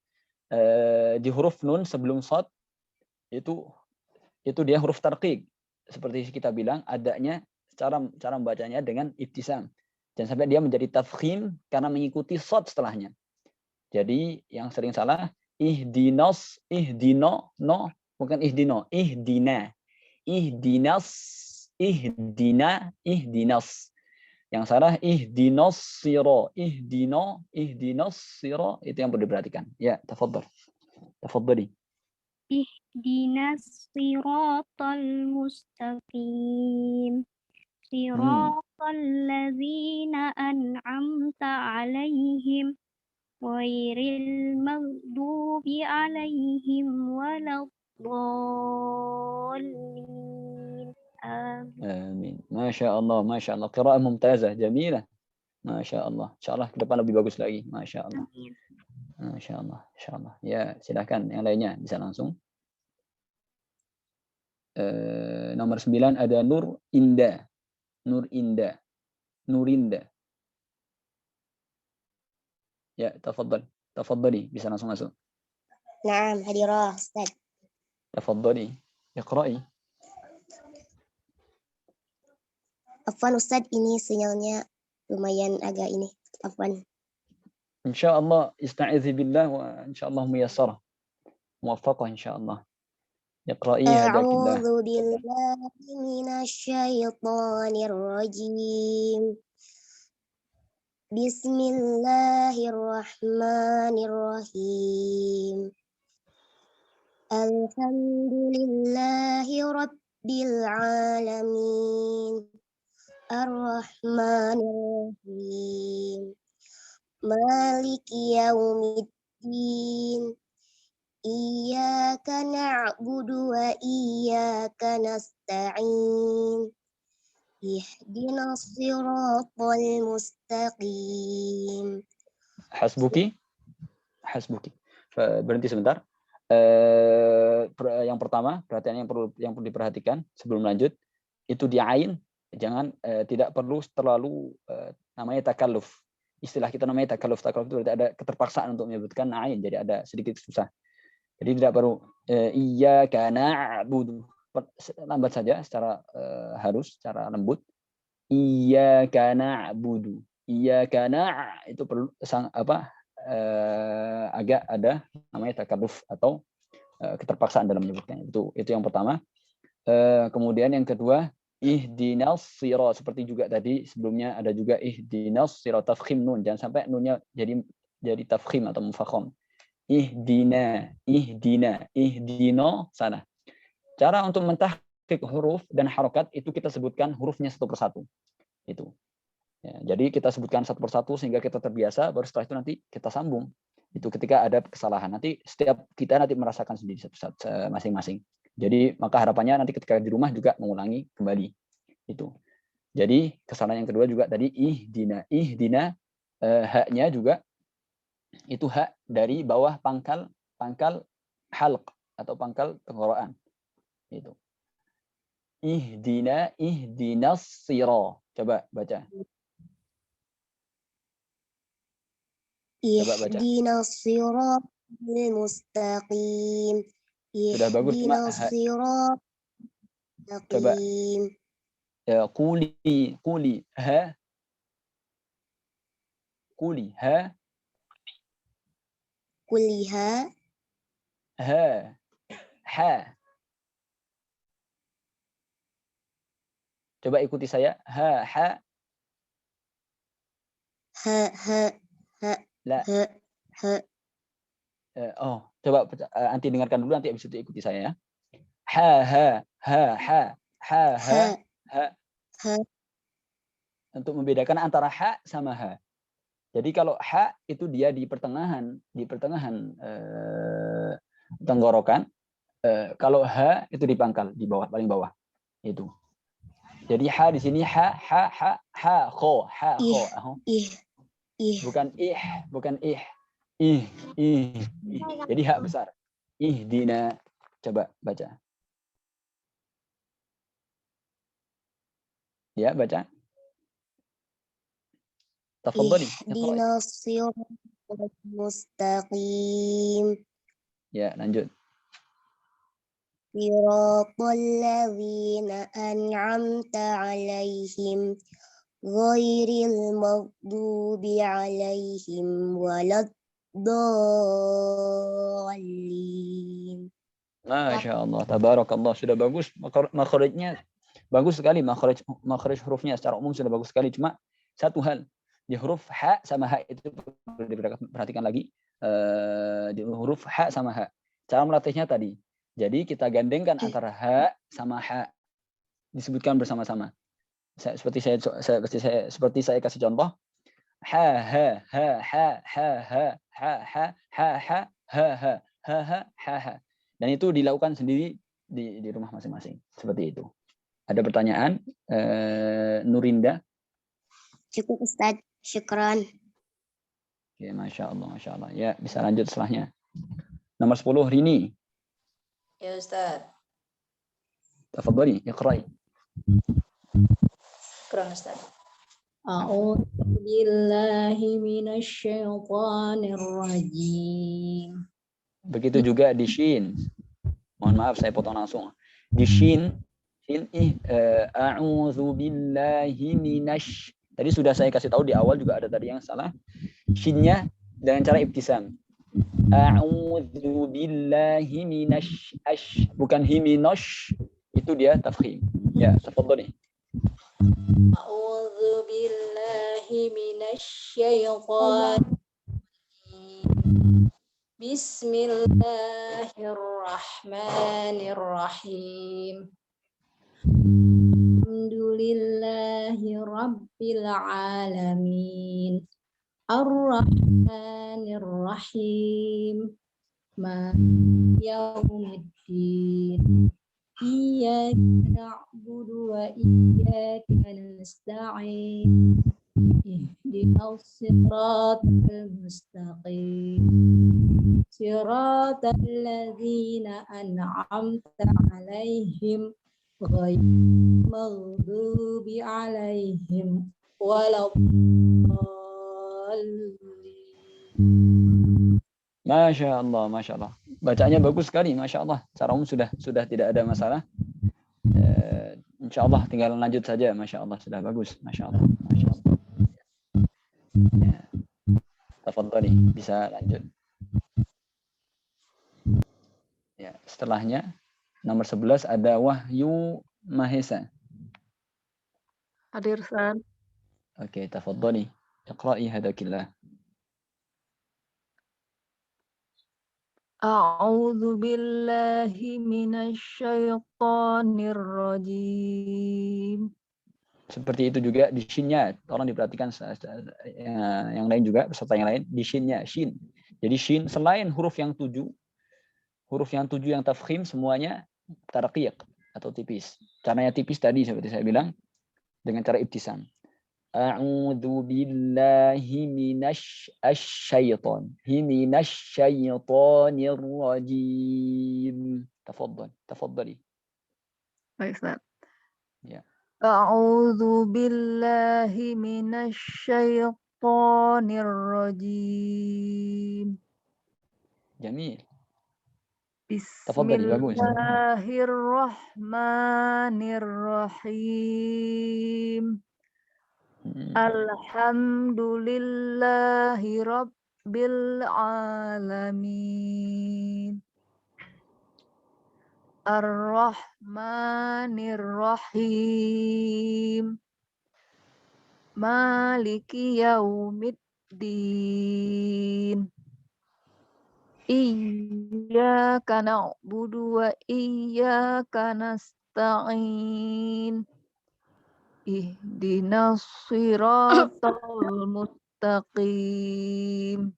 Di huruf nun sebelum shad itu dia huruf tarqiq. Seperti kita bilang adanya cara membacanya dengan ibtisam. Jangan sampai dia menjadi tafkhim karena mengikuti shad setelahnya. Jadi yang sering salah ihdinas, bukan ihdino, ihdinas. Yang salah ihdinas sira, ihdinas sira, itu yang perlu diperhatikan. Ya, tafadhali. Ihdinas siratal mustaqim. Siratal ladzina an'amta 'alaihim ghairil maghdubi 'alaihim waladdallin. Masya Allah. Qira'ah mumtazah, jamilah. Masya Allah. Insya Allah ke depan lebih bagus lagi. Masya Allah. Masya Allah. Ya, silakan yang lainnya bisa langsung. Nomor 9 ada Nur Indah. Nurinda. Ya, tafadhali, bisa langsung masuk. Naam, hadirah, Ustaz. Tafadhali, iqra'i. Afwan Ustaz, ini sinyalnya lumayan agak ini. Afwan. Insyaallah ista'izi billah wa insyaallah muyassarah. Muwaffaqah insyaallah. Iqra'i hadakillah. A'udzu billahi minasyaitonir rajim. Bismillahirrahmanirrahim. Alhamdulillahi rabbil alamin. Ar-Rahmanir-Rahim. Maliki yaumiddin. Iyyaka na'budu wa iyyaka nasta'in. Ihdinas siratal mustaqim. Hasbuki. Berhenti sebentar. Yang pertama, perhatian yang perlu diperhatikan sebelum lanjut itu di ain, jangan tidak perlu terlalu namanya takalluf. Istilah kita namanya takalluf itu berarti ada keterpaksaan untuk menyebutkan ain, jadi ada sedikit susah. Jadi tidak perlu iyyaka na'budu, lambat saja secara halus, secara lembut. Iyyaka na'budu. Iyyaka itu perlu agak ada namanya takalluf atau keterpaksaan dalam menyebutkannya. Itu yang pertama. Kemudian yang kedua, ihdinas sirat, seperti juga tadi sebelumnya ada juga ihdinas sirat, tafkhim nun, jangan sampai nunnya jadi tafkhim atau mufakham. Ihdina sana. Cara untuk mentahqiq huruf dan harokat itu kita sebutkan hurufnya satu persatu. Itu. Ya, jadi kita sebutkan satu persatu sehingga kita terbiasa, baru setelah itu nanti kita sambung. Itu ketika ada kesalahan. Nanti setiap kita nanti merasakan sendiri masing-masing. Jadi maka harapannya nanti ketika di rumah juga mengulangi kembali. Itu. Jadi kesalahan yang kedua juga tadi ihdina. Haknya juga itu hak dari bawah pangkal halq atau pangkal tenggorokan. Itu. Ihdinas sira. Coba baca. Ihdinas siratal mustaqim. Sudah bagus, Mak. Coba. Ya, quli ha. Kuliha. Ha. Coba ikuti saya. Ha. La. Coba anti dengarkan dulu, nanti habis itu ikuti saya ya. Ha. Untuk membedakan antara ha sama ha. Jadi kalau ha itu dia di pertengahan tenggorokan. Kalau ha itu di pangkal, di bawah, paling bawah. Itu. Jadi ha di sini ha kho. Bukan ih. Jadi hak besar. Ihdina. Coba baca. Ya, baca. Tafadhali. Ihdinas siratal mustaqim. Ya, lanjut. Siratal ladzina an'amta 'alaihim ghairil maghdubi 'alaihim waladdallin. Masya Allah, tabarakallah, sudah bagus. Makhrajnya bagus sekali, makhraj hurufnya secara umum sudah bagus sekali. Cuma satu hal, di huruf ha sama ha itu perlu diperhatikan lagi. Di huruf ha sama ha. Cara melatihnya tadi. Jadi kita gandengkan antara ha sama ha. Disebutkan bersama-sama. Seperti saya kasih contoh. Ha. Dan itu dilakukan sendiri di rumah masing-masing. Seperti itu. Ada pertanyaan? Nurinda? Cukup Ustaz, syukran. Oke, Masya Allah, Masya Allah. Ya, bisa lanjut setelahnya. Nomor 10, Rini. Ya Ustaz. Tafadhali, iqra'i. Kurang Ustaz. A'udzu billahi minasyaitonir rajim. Begitu juga di Shin. Mohon maaf, saya potong langsung. Di Shin a'udzu billahi minasy. Tadi sudah saya kasih tahu di awal, juga ada tadi yang salah. Shinnya dengan cara ibtisam. A'udzu billahi minasy, bukan himinosh, itu dia tafkhim. Ya, tafadhali. A'udzu billahi minasyaitonir Bismillahirrahmanirrahim. Alhamdulillahi rabbil alamin. Ar-Rahmanir-Rahim. Maliki yaumiddin. Iyyaka na'budu wa iyyaka nasta'in. Ihdinas siratal mustaqim. Siratal ladzina an'amta 'alaihim ghairil maghdubi 'alaihim waladdallin. Masya Allah, Masya Allah. Bacaannya bagus sekali, Masya Allah. Secara umum sudah tidak ada masalah. Insya Allah tinggal lanjut saja, Masya Allah. Sudah bagus, Masya Allah. Masya Allah. Ya. Tafadhali, bisa lanjut. Ya, setelahnya nomor 11 ada Wahyu Mahesa. Hadir, Ustaz. Oke, tafadhali. Iqra'i hadakillah. A'udzu billahi minasyaitonir rajim. Seperti itu juga di shinnya, tolong diperhatikan yang lain juga, peserta yang lain, di shinnya, shin. Jadi shin selain huruf yang 7 yang tafkhim semuanya tarqiq atau tipis. Caranya tipis tadi seperti saya bilang dengan cara ibtisam. A'udzu billahi minasyaitonir rajim. Tafadhali. Baik, Ustaz. Ya. A'udzu billahi minasyaitonir rajim. Jamil. Bismillahirrahmanirrahim. Alhamdulillahi rabbil alamin. Ar-Rahmanir-Rahim. Maliki yaumiddin. Iyyaka na'budu wa iyyaka nasta'in. Ihdinas siratal mustaqim.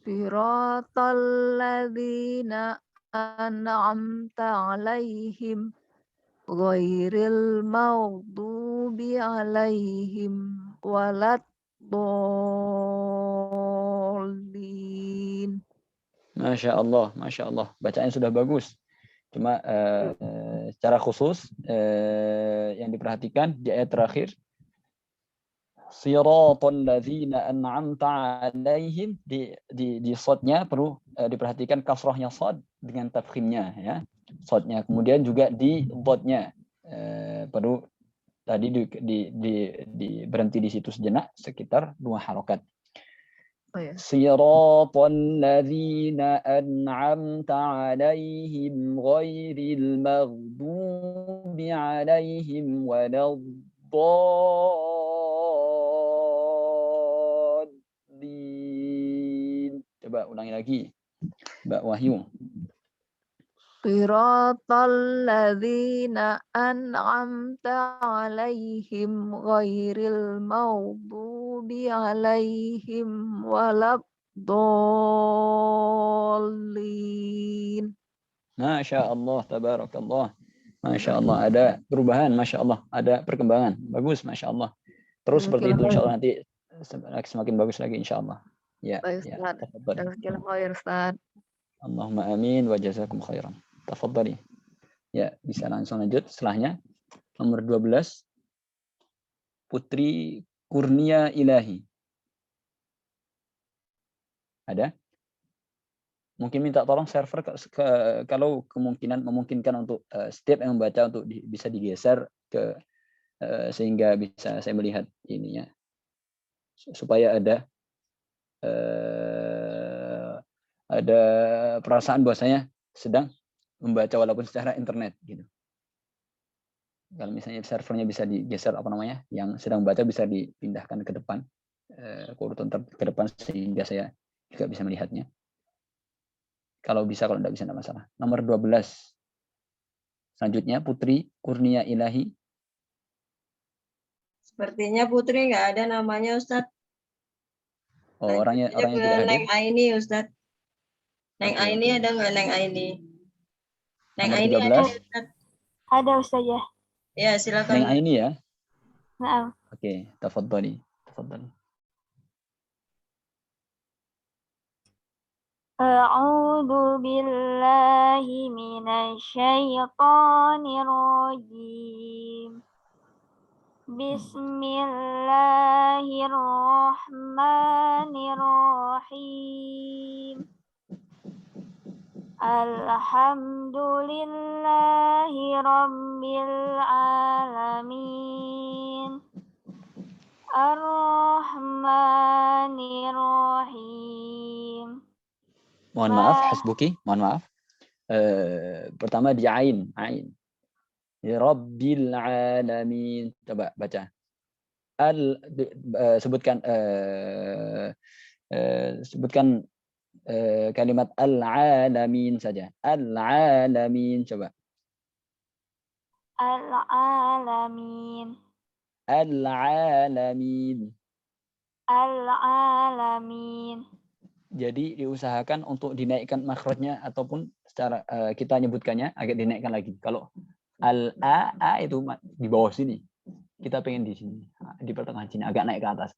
Siratal ladzina an'amta 'alaihim ghairil maghdubi 'alaihim waladdallin. Masya Allah, Masya Allah. Bacaannya sudah bagus. Cuma secara khusus yang diperhatikan di ayat terakhir, Siratal ladzina an'amta 'alaihim, di shadnya perlu diperhatikan kasrahnya shad dengan tafkhimnya, ya. Shadnya. Kemudian juga di dhatnya perlu tadi berhenti di situ sejenak sekitar 2 harokat. Siratal ladzina an'amta 'alaihim ghairil maghdubi 'alaihim waladdallin. Coba ulangi lagi, Mbak Wahyu. Siratal ladzina an'amta 'alaihim ghairil maghdubi 'alaihim waladdallin. Masya Allah, tabarakallah. Masya Allah, ada perubahan, Masya Allah, ada perkembangan. Bagus, Masya Allah. Terus seperti itu, insya Allah nanti semakin bagus lagi, insya Allah. Ya, Baik, ya. Ustaz. Tafadhali. Jazakallahu khair, Ustaz. Allahumma amin wa jazakum khairan. Tafadhali. Ya, bisa langsung lanjut. Setelahnya, nomor 12, Putri Kurnia Ilahi. Ada? Mungkin minta tolong server kalau memungkinkan untuk setiap yang membaca untuk bisa digeser ke sehingga bisa saya melihat ininya, supaya ada perasaan bahwasanya sedang membaca walaupun secara internet gitu. Kalau misalnya servernya bisa digeser yang sedang membaca bisa dipindahkan ke depan, urutan ke depan sehingga saya juga bisa melihatnya. Kalau bisa, kalau tidak bisa tidak masalah. Nomor 12. Selanjutnya Putri Kurnia Ilahi. Sepertinya Putri nggak ada namanya, Ustadz. Oh, orangnya tidak ada. Neng Aini, Ustadz. Neng Aini ada nggak Neng Aini? Neng Nomor Aini 13. ada, Ustadz. Ada Ustazah. Ya, silakan. Neng Aini ya. Maaf. Oke, tafadhali. Tafadhali. A'udzu billahi minasyaitonir rajim. Bismillahirrahmanirrahim. Alhamdulillahi rabbil alamin. Ar-Rahmanir-Rahim. Mohon maaf, Hasbuki. Mohon maaf. Pertama di Ain. Rabbil alamin. Coba baca. Sebutkan kalimat al-alamin saja. Al-alamin. Coba. Al-alamin. Al-alamin. Al-alamin. Jadi diusahakan untuk dinaikkan makhrajnya ataupun secara kita nyebutkannya agak dinaikkan lagi. Kalau al-a itu di bawah sini. Kita pengen di sini, di pertengahan sini agak naik ke atas.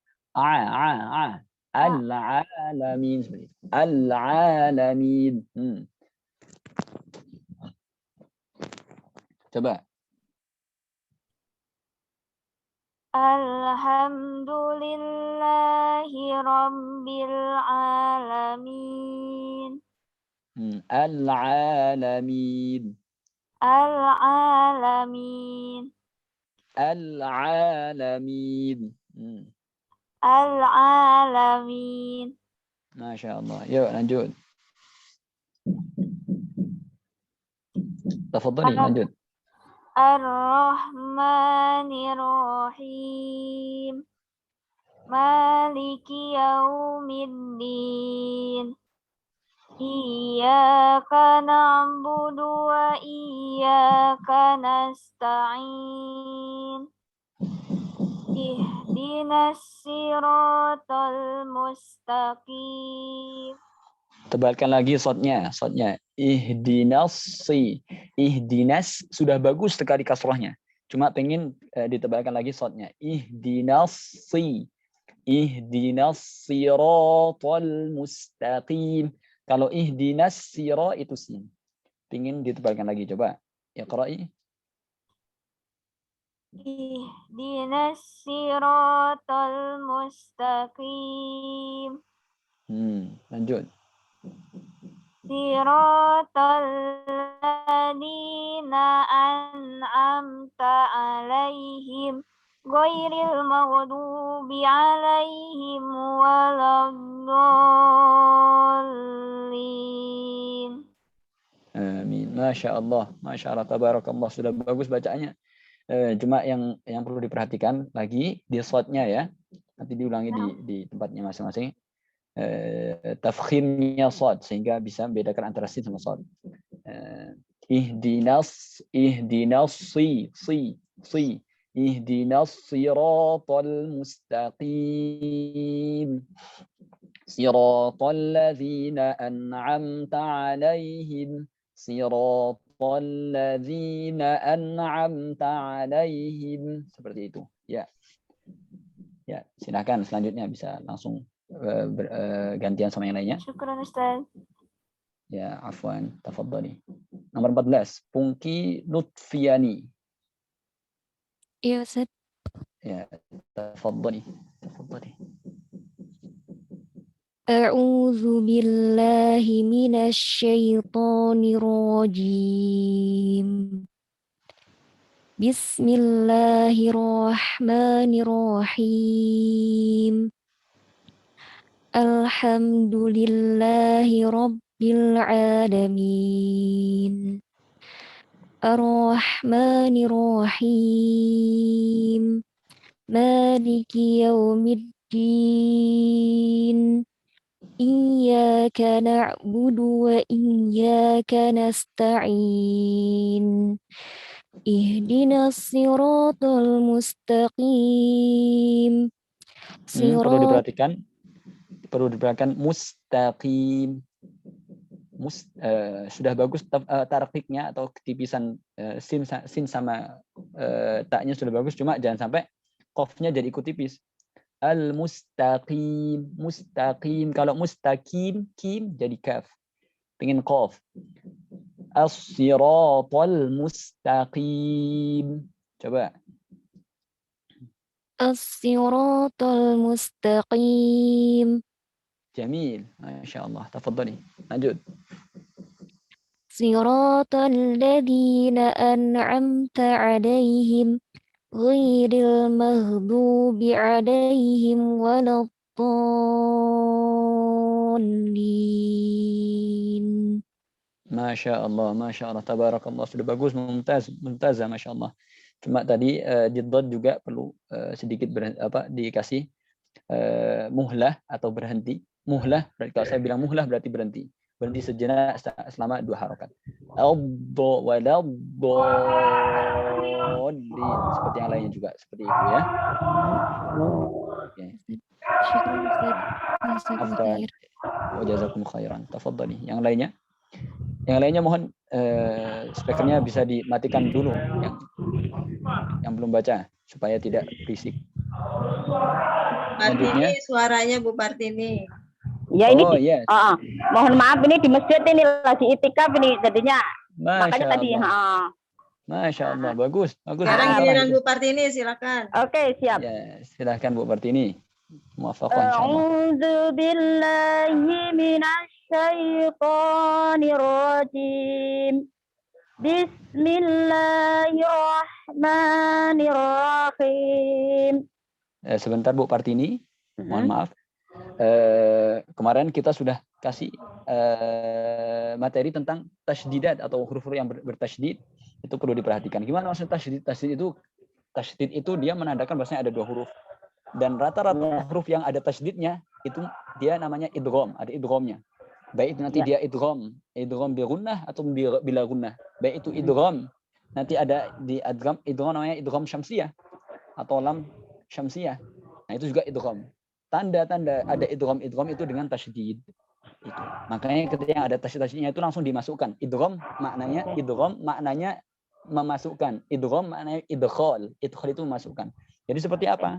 Al-alamin seperti itu. Al-alamin. Coba. Alhamdulillahi rabbil alamin. Al-alamin. Al-alamin. Al-alamin. Al-alamin. Masya Allah. Yuk lanjut. Tafadhali lanjut. Ar-Rahmanir-Rahim. Maliki yaumiddin. Iyyaka na'budu wa iyyaka nasta'in. Ihdinas siratal mustaqim. Tebalkan lagi shotnya. Ihdinas sudah bagus sekali kasrahnya. Cuma pengen ditebalkan lagi shotnya. Ihdinas siratal mustaqim. Kalau ihdinas sira itu sin. Pengen ditebalkan lagi, coba. Iqra'i. Ihdinas siratal mustaqim. Lanjut. Siratal ladzina an'amta 'alaihim ghairil maghdubi 'alaihim waladdallin. Amin. Masya Allah. Tabarakallah. Sudah bagus bacaannya. Cuma yang perlu diperhatikan lagi di shotnya ya. Nanti diulangi di tempatnya masing-masing. Tafkhimnya shad sehingga bisa membedakan antara sin sama shad. Ihdinas ihdinas siratal mustaqim. Siratal ladzina an'amta 'alaihim. Siratal Siratal ladzina an'amta 'alaihim. Seperti itu. Ya. Ya, silakan selanjutnya bisa langsung gantian sama yang lainnya. Syukran Ustaz. Ya, afwan, tafadhali. Nomor 14, Pungki Lutfiani. Iya, Ustaz. Ya, tafadhali. Tafadhali. A'udzu billahi minasy syaithanir rajim. Bismillahirrahmanirrahim. Alhamdulillahi rabbil alamin. Ar-Rahmanir-Rahim. Maliki yaumiddin. Iyyaka na'budu wa iyyaka nasta'in. Ihdinas siratal mustaqim. Perlu diperhatikan mustaqim. Sudah bagus tarfiknya atau ketipisan sin sama taknya sudah bagus, cuma jangan sampai qafnya jadi ikut tipis. Al-mustaqim, mustaqim. Kalau mustaqim, kim jadi kaf. Pengen qaf. As-siratal mustaqim. Coba. As-siratal mustaqim. Jamil. Masya Allah. Tafadhali. Lanjut. Siratal ladzina an'amta 'alaihim ghairil maghdubi 'alaihim waladdallin. Masya Allah, Masya Allah, Tabarakallah. Sudah bagus, mumtazah, Masya Allah. Cuma tadi jiddad juga perlu sedikit dikasih muhlah atau berhenti. Muhlah, berarti kalau saya bilang muhlah berarti berhenti. Berhenti sejenak selama 2 harokat. Seperti yang lainnya juga. Seperti itu ya. Oke. Wajazakum khairan. Tafadhali. Yang lainnya mohon speakernya bisa dimatikan dulu yang belum baca supaya tidak berisik. Partini, suaranya Bu Partini. Ya ini, yes. Mohon maaf ini di masjid ini lagi itikaf ini jadinya. Makanya tadi. Masya Allah, bagus. Sekarang giliran Bu Partini, silakan. Oke, siap. Ya, silakan Bu Partini. Muwafaqah insyaallah. A'udzu billahi minasyaitonir rajim. Bismillahirrahmanirrahim. Sebentar Bu Partini, mohon maaf. Kemarin kita sudah kasih materi tentang tasdidat atau huruf-huruf yang bertasydid, itu perlu diperhatikan. Gimana maksud tasydid? Tasydid itu dia menandakan bahwasanya ada 2 huruf. Dan rata-rata huruf yang ada tasydidnya itu dia namanya idgham, ada idghamnya. Baik itu nanti dia idgham bi gunnah atau bila gunnah. Baik itu idgham, nanti ada di idgham namanya idgham syamsiyah atau lam syamsiyah. Nah, itu juga idgham. Tanda-tanda ada idgham itu dengan tasydid. Itu. Makanya ketika yang ada tasydidnya itu langsung dimasukkan. Idgham maknanya memasukkan. Idgham maknanya idkhal. Idkhal itu memasukkan. Jadi seperti apa?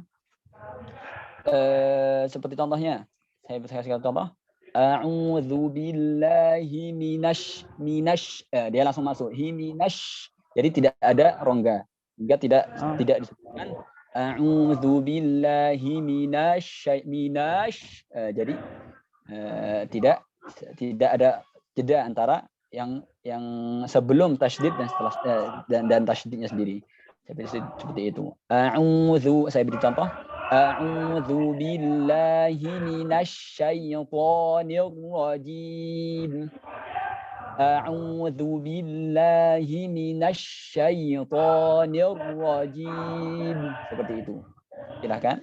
Seperti contohnya. Saya kasih contoh. A'udzu billahi minasy dia langsung masuk. Jadi tidak ada rongga. Juga tidak disebutkan a'udzu billahi jadi tidak ada jeda antara yang sebelum tasydid dan setelah dan tasydidnya sendiri. Seperti itu. Saya beri contoh. A'udzu billahi minasyaitonir rajim. A'udzu billahi minasyaitonir rajim. Seperti itu. Silakan.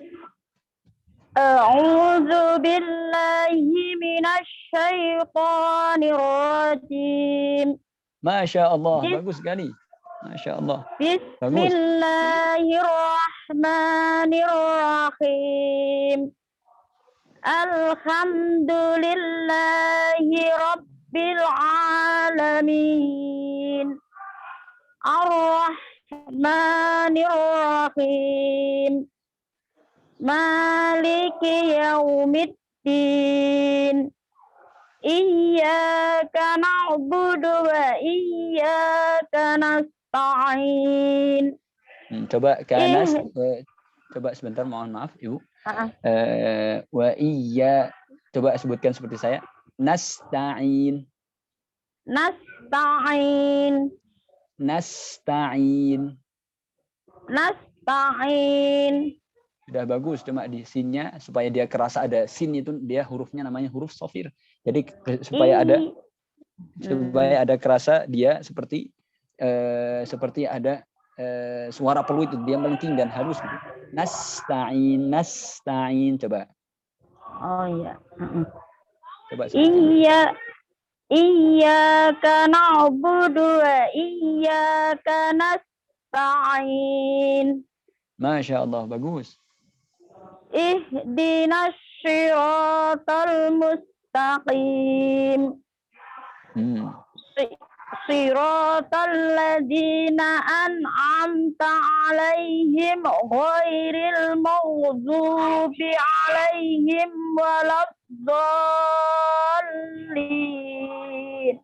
A'udzu billahi minasyaitonir rajim. Masya Allah, bagus sekali. Masya Allah. Bismillahirrahmanirrahim. Alhamdulillahi rabbil alamin. Ar-Rahmanir-Rahim. Maliki yaumiddin. Iyyaka na'budu wa iyyaka nasta'in. Coba kanas, coba sebentar, mohon maaf Ibu. Wa iya, coba sebutkan seperti saya. Nasta'in. Nasta'in. Nasta'in. Nasta'in. Sudah bagus, cuma di sinnya supaya dia kerasa ada sin itu, dia hurufnya namanya huruf shafir. Jadi supaya ada kerasa dia seperti ada suara peluit itu, dia melengking dan halus. Nasta'in, nasta'in, coba. Oh iya. Coba Iyyaka na'budu wa iyyaka nasta'in. Masya Allah, bagus. Ihdinas siratal mustaqim. Siratal ladzina an'amta 'alaihim ghairil maghdubi 'alaihim waladdallin.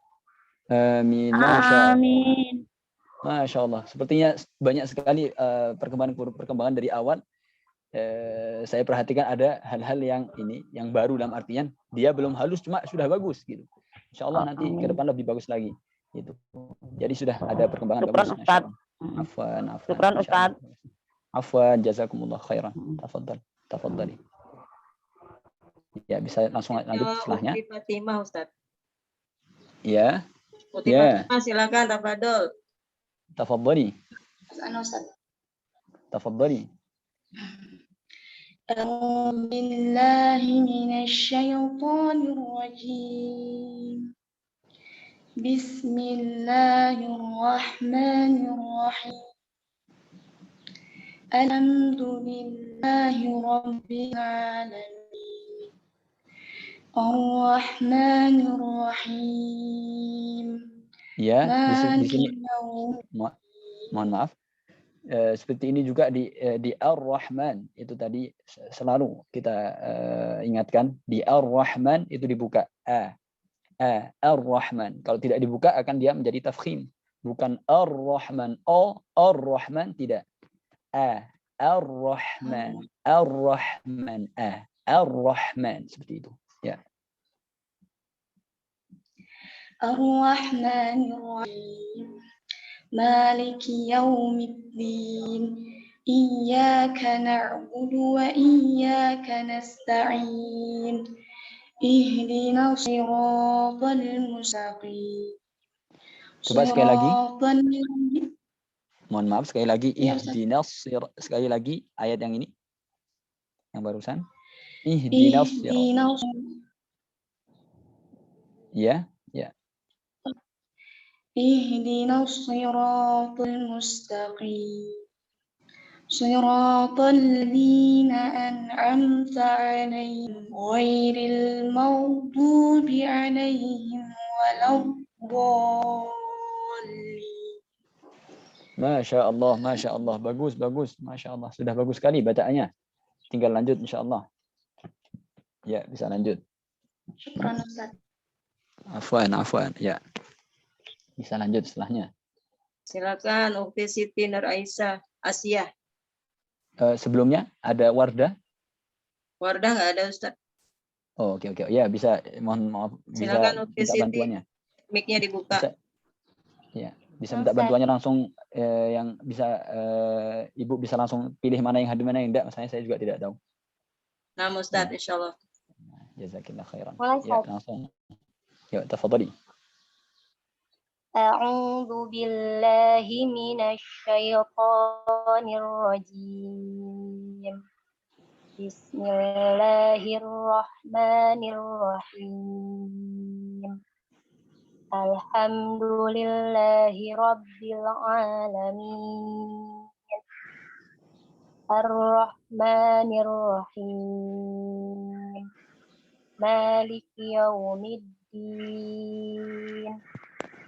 Amin. Amin. Masya Allah. Sepertinya banyak sekali perkembangan dari awal. Saya perhatikan ada hal-hal yang baru, dalam artian dia belum halus cuma sudah bagus gitu. Insya Allah nanti ke depan lebih bagus lagi gitu. Jadi sudah ada perkembangan bagus. Afwan, Ustaz. Afwan, jazakumullah khairan. Tafadhali. Ya, bisa langsung lanjut setelahnya. Fatimah, Ustaz. Ya. Fatimah, silakan tafadhol. Tafadhali. Tafadhali. أعوذ بالله من الشيطان الرجيم بسم الله الرحمن الرحيم الحمد لله رب العالمين الرحمن الرحيم Ya, di sini mohon maaf. Seperti ini juga di Ar-Rahman itu tadi selalu kita ingatkan, di Ar-Rahman itu dibuka Ar-Rahman. Kalau tidak dibuka akan dia menjadi tafkhim, bukan Ar-Rahman. Ar-Rahman tidak. Ar-Rahman, Ar-Rahman, Ar-Rahman, seperti itu. Ya. Ar-Rahmanir-Rahim Maliki yaumiddin Iyyaka na'budu wa iyyaka nasta'in Ihdinas siratal mustaqim. Coba sekali lagi. Mohon maaf sekali lagi. Ihdinas sekali lagi ayat yang ini. Yang barusan. Ihdinas Ya. Ihdinas siratal mustaqim. Siratal ladzina an'amta 'alaihim ghairil maghdubi 'alaihim waladdallin. Masya Allah, bagus, Masya Allah, sudah bagus sekali bacaannya. Tinggal lanjut, Insya Allah. Ya, bisa lanjut. Syukran, Ustaz. Afwan, ya. Bisa lanjut setelahnya. Silakan, Ukti Siti Nur Aisyah, Asia. Sebelumnya ada Wardah. Wardah nggak ada, Ustaz. Oh, oke. Ya, bisa. Mohon maaf. Silakan, Ukti Siti. Bantuannya. Mic-nya dibuka. Bisa minta bantuannya langsung, yang bisa Ibu bisa langsung pilih mana yang hadir, mana yang enggak. Masalahnya saya juga tidak tahu. Nah, Ustaz, insya Allah. Jazakillah khairan. Ya, langsung. Ya, tafadhali. A'udzu billahi minasy syaithanir rajim. Bismillahirrahmanirrahim. Alhamdulillahi rabbil alamin. Ar-Rahmanir-Rahim. Maliki yaumiddin.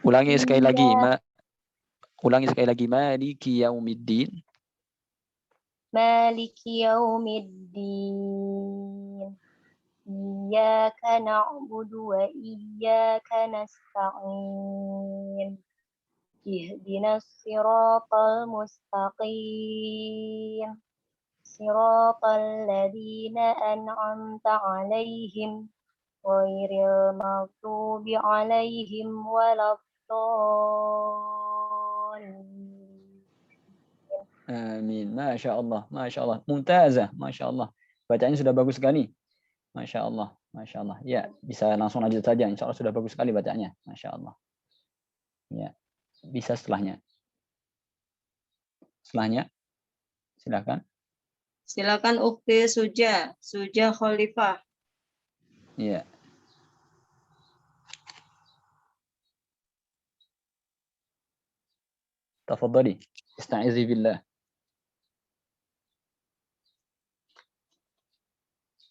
Ulangi sekali lagi, Ulangi sekali lagi. Maliki yaumiddin. Maliki yaumiddin. Iyyaka na'budu wa iyyaka nasta'in. Ihdinas siratal mustaqim. Siratal ladzina an'amta 'alaihim ghairil maghdubi 'alaihim waladdallin. Amin. Masya Allah. Masya Allah. Mumtazah. Masya Allah. Bacaannya sudah bagus sekali. Masya Allah. Masya Allah. Ya, bisa langsung lanjut saja. Insya Allah sudah bagus sekali bacaannya. Masya Allah. Ya, bisa setelahnya. Setelahnya, silakan. Silakan Ukti Suja Khalifah. Iya. Tafadhali. Ista'izi billah.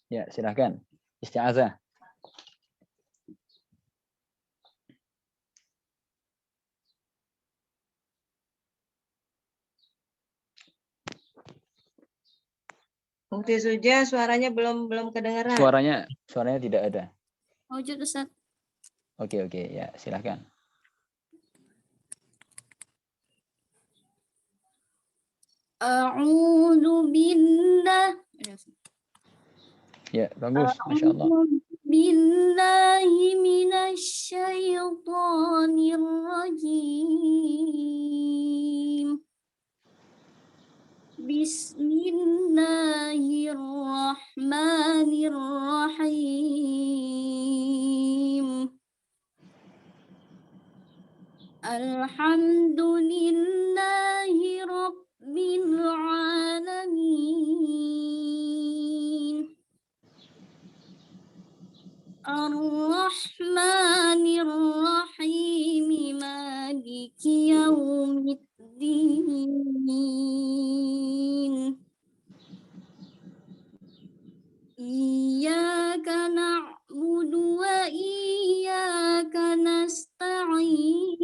Ya, silakan. Isti'azah. Ukti Suja suaranya belum kedengaran. Suaranya tidak ada. Wujud Ustaz. Oke, ya, silakan. A'udzu billah. Ya, bagus. Masya Allah. Billahi minasyaitonir rajim. Bismillahirrahmanirrahim. Alhamdulillahi rabbil alamin. Ar-Rahmanir-Rahim. Maliki yaumiddin. Iyyaka na'budu wa iyyaka nasta'in.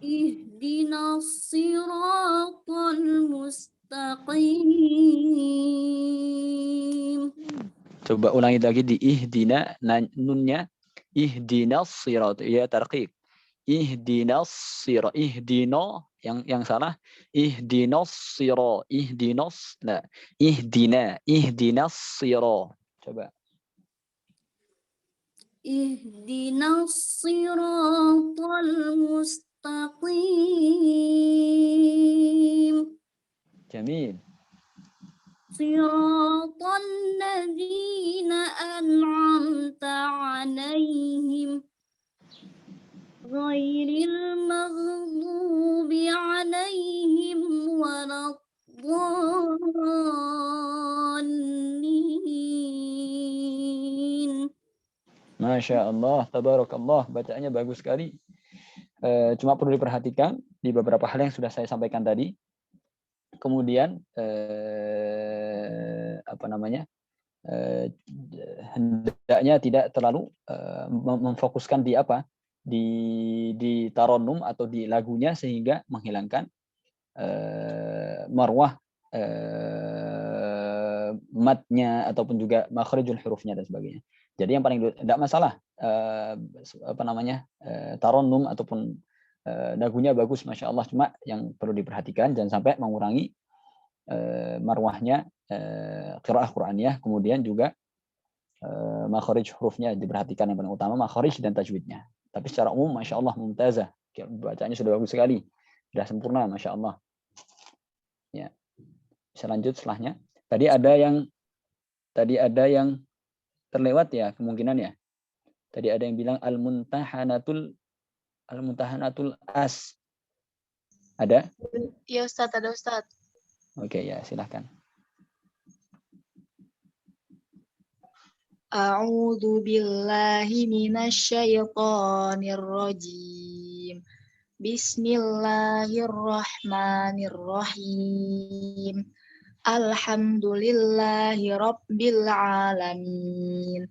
Ihdinas siratal mustaqim. Coba ulangi lagi di ihdina, nunnya ihdinas sirat, ya tarqiq. Ihdinas sirat, ihdino yang salah, ihdinas sirat, ihdinas sirat. Coba. Ihdinas siratal mustaqim. Jamil. Siratal ladzina an'amta 'alaihim ghairil maghdubi 'alaihim waladdallin. Masya Allah, tabarakallah, bacaannya bagus sekali. Cuma perlu diperhatikan di beberapa hal yang sudah saya sampaikan tadi. Kemudian hendaknya tidak terlalu memfokuskan di di taronum atau di lagunya sehingga menghilangkan marwah matnya ataupun juga makhrijul hurufnya dan sebagainya. Jadi yang paling tidak masalah taronum ataupun lagunya bagus, masya Allah, cuma yang perlu diperhatikan jangan sampai mengurangi marwahnya qiraah Qur'aniyah, kemudian juga makhrij hurufnya diperhatikan, yang paling utama makhrij dan tajwidnya. Tapi secara umum masya Allah mumtazah, bacanya sudah bagus sekali, sudah sempurna, masya Allah. Ya, bisa lanjut setelahnya. Tadi ada yang terlewat ya, kemungkinan ya. Tadi ada yang bilang al-muntahanatul as. Ada? Iya Ustaz, ada Ustaz. Oke, ya, silahkan. A'udzu billahi minasyaitonir rajim. Bismillahirrahmanirrahim. Alhamdulillahi rabbil alamin.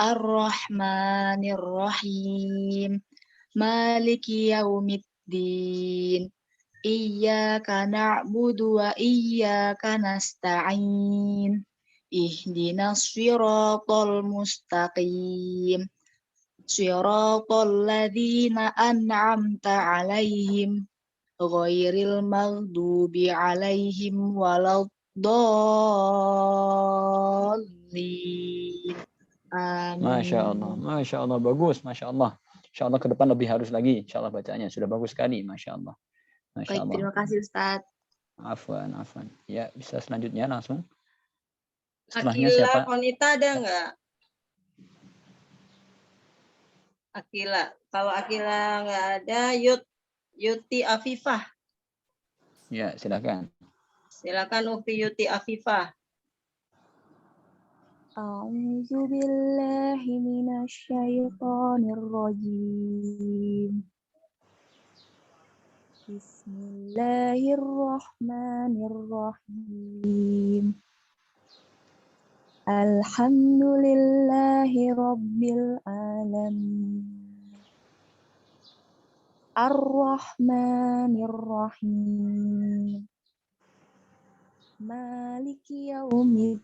Ar-Rahmanir-Rahim. Maliki yaumiddin. Iyyaka na'budu wa iyyaka nasta'in. Ihdinas siratal mustaqim. Siratal ladzina an'amta 'alaihim ghairil maghdubi 'alaihim waladdallin. Masya Amin. Allah, bagus, Masya Allah. Insya Allah ke depan lebih harus lagi. Insya Allah bacanya sudah bagus sekali, Masya Allah. Masya Baik, Allah. terima kasih Ustadz. Afwan. Ya, bisa selanjutnya langsung. Setelahnya Akila siapa? Konita ada nggak? Akila. Kalau Akila nggak ada, Yuti Afifah. Ya, silakan. Silakan Ukti Yuti Afifah. A'udzu billahi minasyaitonir rajim. Bismillahirrahmanirrahim. Alhamdulillahi rabbil alamin. Ar-Rahmanir-Rahim. Maliki yaumiddin.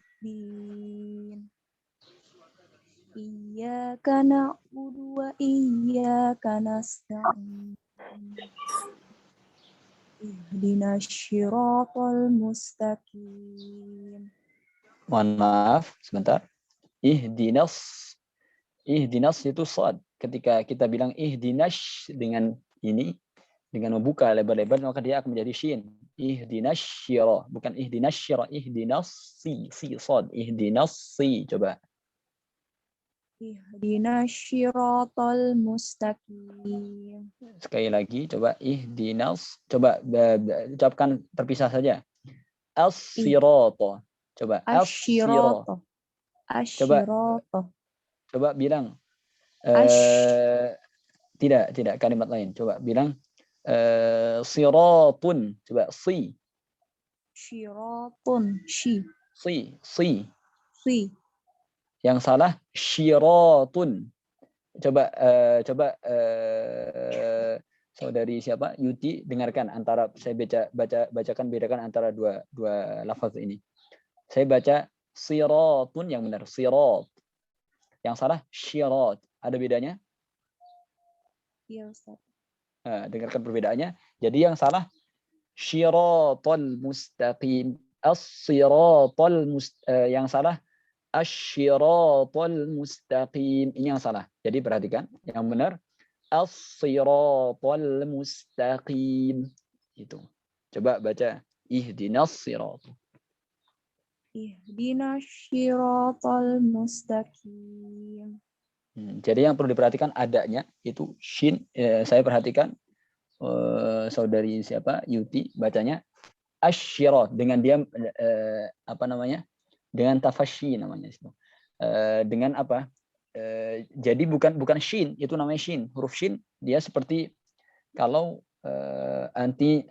Iyyaka na'budu wa iyyaka nasta'in. Ihdinas siratal mustaqim. Mohon maaf, sebentar. Ihdinas itu shad. Ketika kita bilang ihdinas dengan ini, dengan membuka lebar-lebar, maka dia akan menjadi shin. Ihdinas syira, bukan ihdinas syira, ihdinas shad, ihdinas coba. Ihdinas siratal mustaqim. Sekali lagi, coba ihdinas, coba ucapkan terpisah saja. As-sirata. Coba Asy-syirata. Coba bilang. Tidak kalimat lain. Coba bilang siratun. Coba Syiratun. Si. Yang salah syiratun. Coba saudari siapa? Yuti, dengarkan antara saya bacakan, bedakan antara dua lafaz ini. Saya baca siratun yang benar, sirat. Yang salah syirat. Ada bedanya? Iya, Ustaz. Dengarkan perbedaannya. Jadi yang salah syiratal mustaqim. Yang salah asyiratal mustaqim. Ini yang salah. Jadi perhatikan, yang benar as-siratal mustaqim. Itu. Coba baca ihdinas sirat. Ihdinas siratal mustaqim. Jadi yang perlu diperhatikan adanya itu shin. Saya perhatikan saudari siapa Yuti bacanya asyirat dengan dia dengan tafasyi namanya itu. Dengan apa? Jadi bukan shin, itu namanya shin. Huruf shin dia seperti kalau anti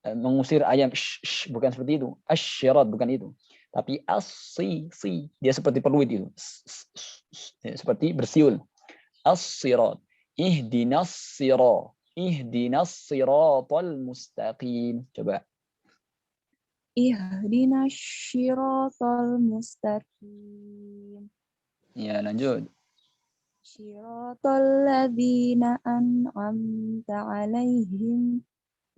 mengusir ayam, bukan seperti itu. Asyirat bukan itu. Tapi as-si dia seperti peluit itu. Seperti bersiul. As-sirat. Ihdinas siratal mustaqim. Coba. Ihdinas siratal mustaqim. Ya, lanjut. Siratal ladzina an'amta 'alaihim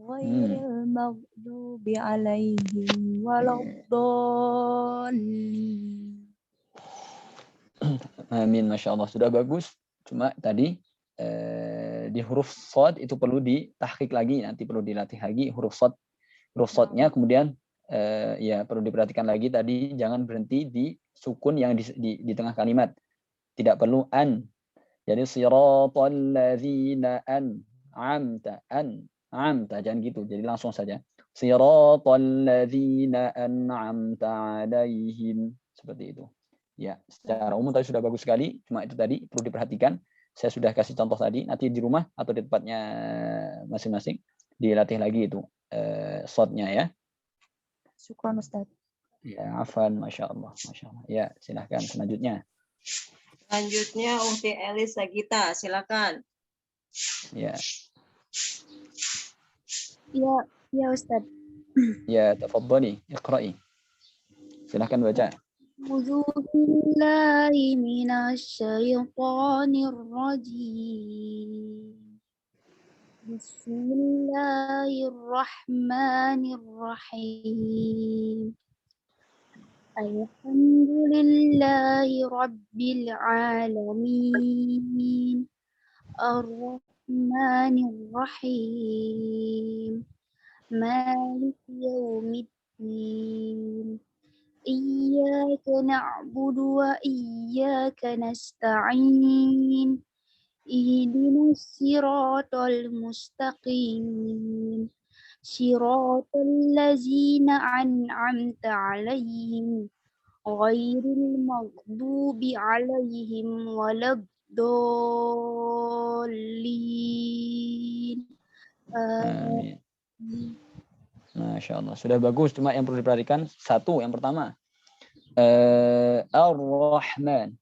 ghairil maghdubi 'alaihim waladdallin. Amin, Masya Allah. Sudah bagus. Cuma tadi di huruf shad itu perlu ditahqiq lagi. Nanti perlu dilatih lagi huruf shadnya. Kemudian ya perlu diperhatikan lagi tadi. Jangan berhenti di sukun yang di tengah kalimat. Tidak perlu an. Jadi siratal ladzina an'amta. Jangan gitu. Jadi langsung saja. Siratal ladzina an'amta 'alaihim. Seperti itu. Ya, secara umum tadi sudah bagus sekali. Cuma itu tadi perlu diperhatikan. Saya sudah kasih contoh tadi. Nanti di rumah atau di tempatnya masing-masing dilatih lagi itu shotnya ya. Syukran Ustaz. Ya, afan, Masya Allah. Ya, silahkan selanjutnya. Selanjutnya Uhti Elis Sagita, silakan. Ya. Ya Ustaz. Ya, tafadhali, iqra'i. Silahkan baca. أعوذ بالله من الشيطان الرجيم بسم الله الرحمن الرحيم الحمد لله رب العالمين الرحمن الرحيم مالك يوم الدين إياك نعبد وإياك نستعين اهدنا الصراط المستقيم صراط الذين أنعمت عليهم غير المغضوب عليهم ولا الضالين Amin. Masya Allah, sudah bagus. Cuma yang perlu diperhatikan satu, yang pertama, Ar-Rahman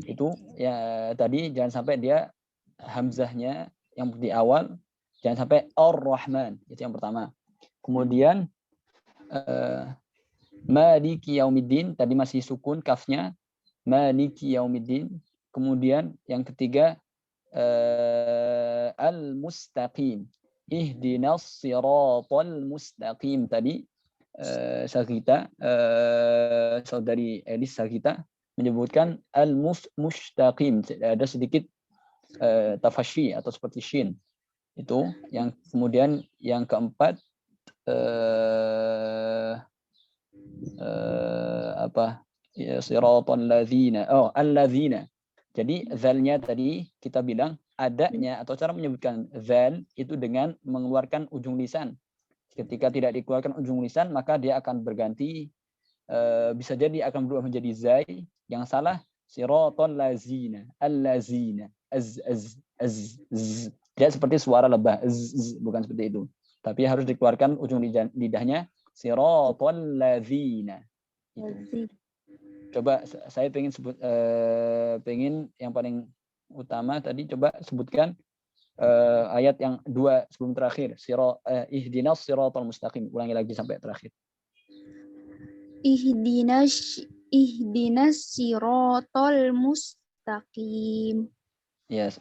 itu ya tadi jangan sampai dia hamzahnya yang di awal jangan sampai Ar-Rahman, itu yang pertama. Kemudian Maliki Yaumiddin tadi masih sukun kafnya, Maliki Yaumiddin. Kemudian yang ketiga Al-Mustaqim. Ihdinas siratal mustaqim tadi Sagita saudari Elis Sagita menyebutkan al-mustaqim, ada sedikit tafasyi atau seperti shin itu. Yang kemudian yang keempat apa ya, siratal ladzina, alladzina. Jadi zalnya tadi kita bilang adanya atau cara menyebutkan zal itu dengan mengeluarkan ujung lisan. Ketika tidak dikeluarkan ujung lisan maka dia akan berganti, bisa jadi akan berubah menjadi zai. Yang salah siratal ladzina, allazina, az. Tidak seperti suara lebah, bukan seperti itu. Tapi harus dikeluarkan ujung lidahnya, siratal ladzina. Itu. Coba saya pengen sebut, pengen yang paling utama tadi, coba sebutkan ayat yang 2 sebelum terakhir, ihdinas siratal mustaqim. Ulangi lagi sampai terakhir. ihdinas siratal mustaqim. Yes,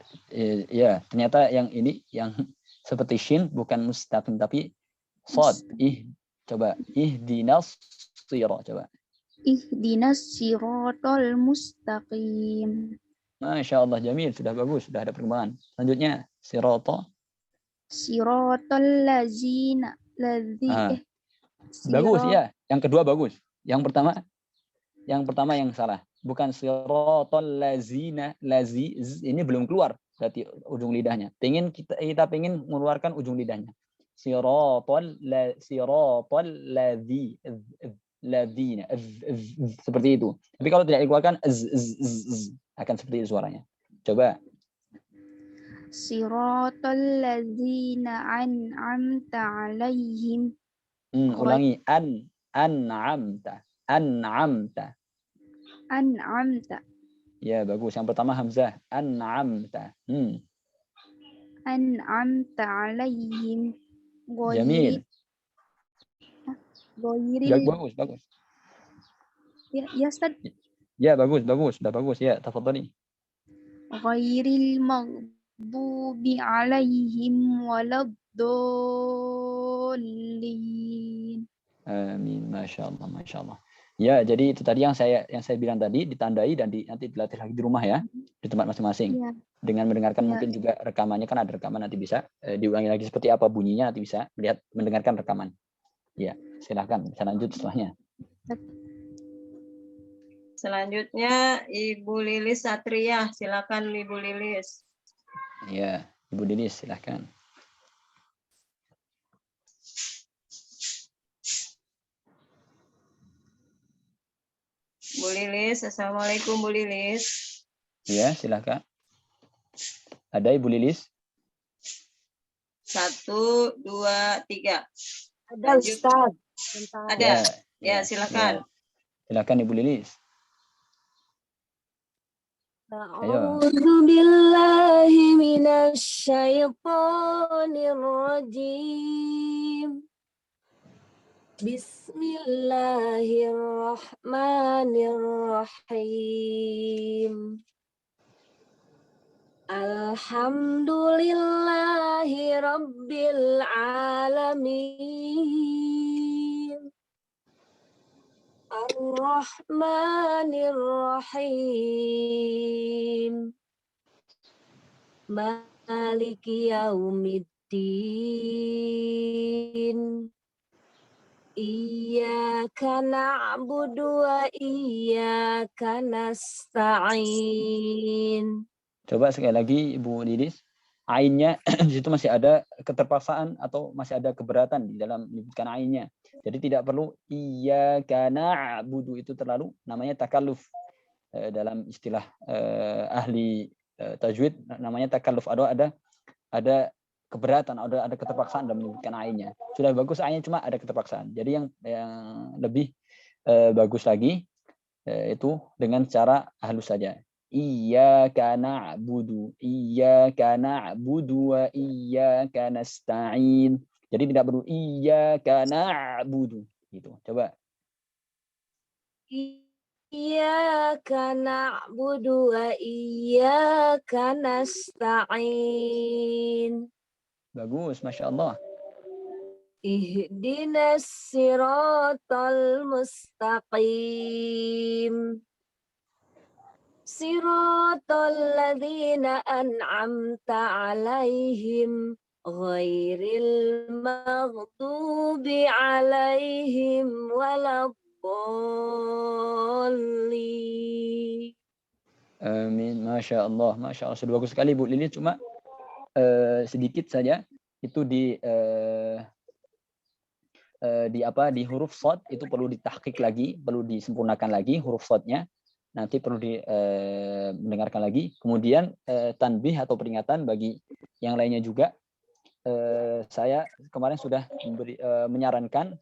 ya ternyata yang ini yang seperti shin bukan mustaqim tapi shad. Coba ihdinas sirat, coba. Ihdinas siratal mustaqim. Masya Allah, jamil, sudah bagus, sudah ada perkembangan. Selanjutnya siratal lazina bagus ya. Yang kedua bagus. Yang pertama yang salah. Bukan siratal lazina, ini belum keluar berarti ujung lidahnya. Kita pengen mengeluarkan ujung lidahnya. Siratal ladzina, seperti itu. Tapi kalau tidak dikeluarkan akan seperti itu suaranya. Coba. Siratal ladzina an'amta 'alaihim. Ulangi, an'amta. Ya, bagus. Yang pertama hamzah, an'amta. An'amta 'alaihim. Jamil. Bagus. Ya, Ustaz. Ya, bagus. Sudah bagus ya. Tafadhali. Ghairil maghdubi 'alaihim waladdallin. Amin. Masya Allah. Ya, jadi itu tadi yang saya bilang tadi, ditandai dan nanti dilatih lagi di rumah ya, di tempat masing-masing. Ya. Dengan mendengarkan mungkin juga rekamannya, kan ada rekaman, nanti bisa diulangi lagi seperti apa bunyinya, nanti bisa mendengarkan rekaman. Ya, silakan bisa lanjut setelahnya. Selanjutnya Ibu Lilis Satria, silakan Ibu Lilis. Ya, Ibu Lilis silakan. Bu Lilis, assalamualaikum Bu Lilis. Ya, silakan. Ada Ibu Lilis? 1, 2, 3. Ada Ustaz. Ada. Ya, silakan. Ya. Silakan Ibu Lilis. A'udzu billahi minasyaitonir rajim. Bismillahirrahmanirrahim. Alhamdulillahi rabbil alamin. Ar-Rahmanir-Rahim. Maliki yaumiddin. Iyyaka na'budu wa iyyaka nasta'in. Coba sekali lagi Ibu Didis, ainnya di situ masih ada keterpaksaan atau masih ada keberatan di dalam menyebutkan ainnya. Jadi tidak perlu iyyaka na'budu, itu terlalu namanya takalluf. Dalam istilah ahli tajwid namanya takalluf, ada keberatan, ada keterpaksaan dalam menyebutkan ainnya. Sudah bagus ainnya, cuma ada keterpaksaan. Jadi yang lebih bagus lagi itu dengan cara halus saja. Iyyaka na'budu wa iyyaka nasta'in. Jadi tidak perlu iyyaka na'budu gitu. Coba. Iyyaka na'budu wa iyyaka nasta'in. Bagus, Masya Allah. Ihdinas siratal mustaqim. Siratal ladzina an'amta 'alaihim ghairil maghdubi 'alaihim waladdallin. Amin, Masya Allah, Masya Allah. Sudah bagus sekali Bu Lili, cuma sedikit saja itu di huruf shad itu perlu ditahqiq lagi, perlu disempurnakan lagi huruf shadnya. Nanti perlu mendengarkan lagi. Kemudian tanbih atau peringatan bagi yang lainnya juga. Saya kemarin sudah menyarankan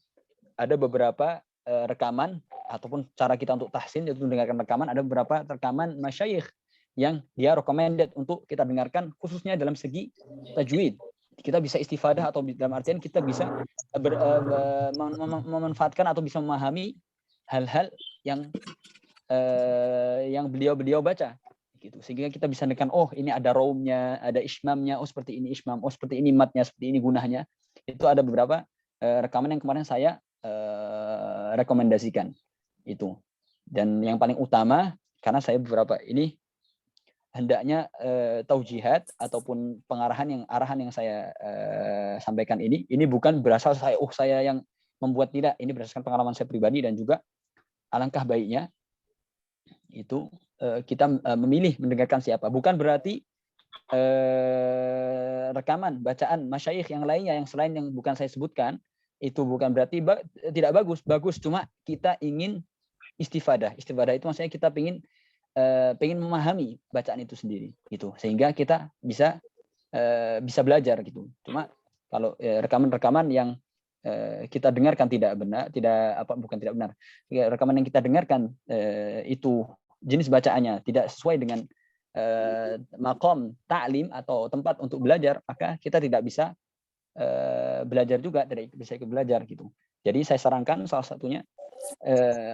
ada beberapa rekaman ataupun cara kita untuk tahsin, yaitu mendengarkan rekaman. Ada beberapa rekaman masyayikh yang dia recommended untuk kita dengarkan, khususnya dalam segi tajwid. Kita bisa istifadah, atau dalam artian kita bisa memanfaatkan atau bisa memahami hal-hal yang beliau baca gitu, sehingga kita bisa dengarkan, oh ini ada raumnya, ada ismamnya, oh seperti ini ismam, oh seperti ini matnya, seperti ini gunahnya. Itu ada beberapa rekaman yang kemarin saya rekomendasikan itu. Dan yang paling utama, karena saya beberapa ini hendaknya taujihat ataupun arahan yang saya sampaikan ini bukan berasal saya yang membuat, tidak. Ini berdasarkan pengalaman saya pribadi, dan juga alangkah baiknya itu kita memilih mendengarkan siapa. Bukan berarti rekaman bacaan masyayikh yang lainnya yang selain yang bukan saya sebutkan itu bukan berarti tidak bagus, cuma kita ingin istifadah itu maksudnya kita pengen memahami bacaan itu sendiri gitu, sehingga kita bisa belajar gitu. Cuma kalau rekaman-rekaman yang kita dengarkan bukan tidak benar, rekaman yang kita dengarkan itu jenis bacaannya tidak sesuai dengan maqam ta'lim atau tempat untuk belajar, maka kita tidak bisa belajar juga, tidak bisa ikut belajar gitu. Jadi saya sarankan salah satunya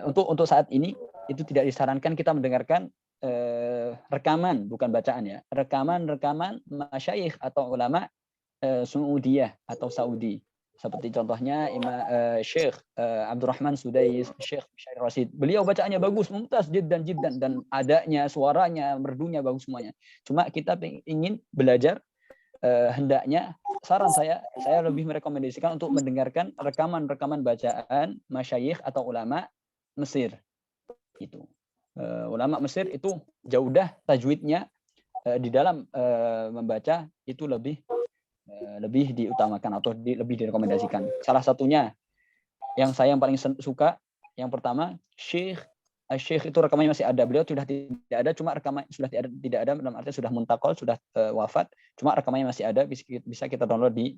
untuk saat ini itu tidak disarankan kita mendengarkan rekaman, bukan bacaan ya, rekaman masyayikh atau ulama Saudiyah atau Saudi, seperti contohnya Syekh Abdurrahman Sudais, Syekh Syair Rasid. Beliau bacaannya bagus, mumtaz jiddan, dan adanya, suaranya, merdunya bagus semuanya. Cuma kita ingin belajar, hendaknya saran saya lebih merekomendasikan untuk mendengarkan rekaman bacaan masyayikh atau ulama Mesir. Itu ulama Mesir itu jauh dah tajwidnya di dalam membaca itu lebih diutamakan atau lebih direkomendasikan. Salah satunya yang saya paling suka, yang pertama Syekh itu rekamannya masih ada, beliau sudah tidak ada, cuma rekaman sudah tidak ada dalam artian sudah muntakol, sudah wafat, cuma rekamannya masih ada, bisa kita download di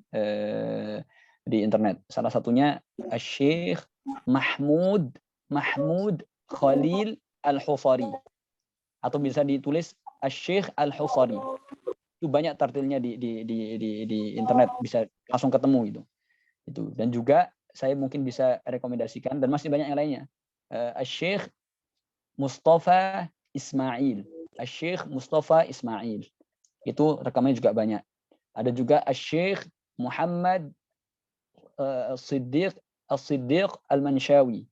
internet. Salah satunya Syekh Mahmud Khalil Al-Hufari, atau bisa ditulis Asy-Syaikh Al-Husari. Itu banyak tartilnya di internet, bisa langsung ketemu gitu. Itu. Dan juga saya mungkin bisa rekomendasikan, dan masih banyak yang lainnya. Asy-Syaikh Mustafa Ismail. Asy-Syaikh Mustafa Ismail. Itu rekamannya juga banyak. Ada juga Asy-Syaikh Muhammad As-Siddiq Al-Manshawi.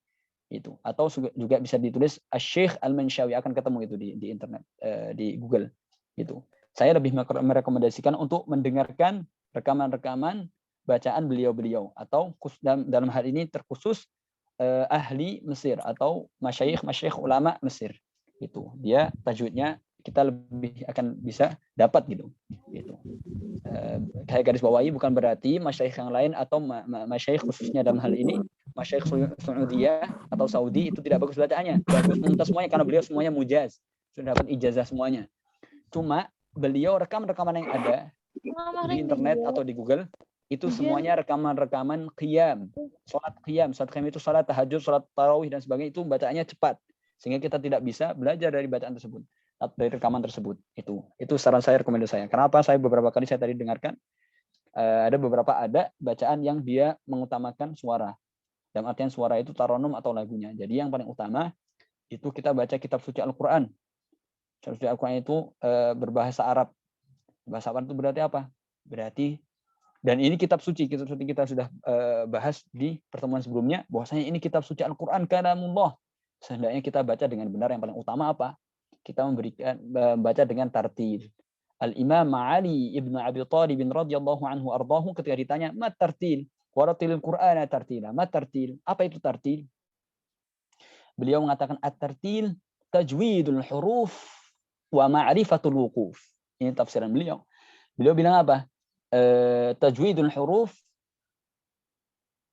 Itu. Atau juga bisa ditulis Asy-Syaikh Al-Manshawi, akan ketemu itu di internet, di Google. Gitu. Saya lebih merekomendasikan untuk mendengarkan rekaman-rekaman bacaan beliau-beliau, atau dalam hal ini terkhusus ahli Mesir atau masyayikh ulama Mesir. Itu dia tajwidnya kita lebih akan bisa dapat gitu. Saya garis bawahi, bukan berarti masyayikh yang lain atau masyayikh khususnya dalam hal ini masyayikh Saudiyah atau Saudi itu tidak bagus bacaannya. Bagus mumtaz semuanya karena beliau semuanya mujaz, sudah dapat ijazah semuanya. Cuma beliau rekaman-rekaman yang ada di internet atau di Google itu semuanya rekaman-rekaman qiyam, sholat qiyam itu sholat tahajud, sholat tarawih dan sebagainya, itu bacaannya cepat sehingga kita tidak bisa belajar dari bacaan tersebut, dari rekaman tersebut. Itu saran saya, rekomendasi saya. Kenapa saya beberapa kali saya tadi dengarkan ada beberapa bacaan yang dia mengutamakan suara, dalam artian suara itu taronum atau lagunya. Jadi yang paling utama itu kita baca kitab suci Al-Quran. Kitab suci Al-Quran itu berbahasa Arab. Bahasa Arab itu berarti apa? Berarti, dan ini kitab suci kita sudah bahas di pertemuan sebelumnya, bahwasanya ini kitab suci Al-Quran kalamullah. Sehendaknya kita baca dengan benar. Yang paling utama apa? Kita membaca dengan tartil. Al-Imam Ali ibn Abi Thalib radhiyallahu anhu ardahu ketika ditanya, "Ma tartil?" Waratilil Qur'ana tartila. Ma tartil? Apa itu tartil? Beliau mengatakan at-tartil tajwidul huruf wa ma'rifatul wuquf. Ini tafsiran beliau. Beliau bilang apa? Tajwidul huruf,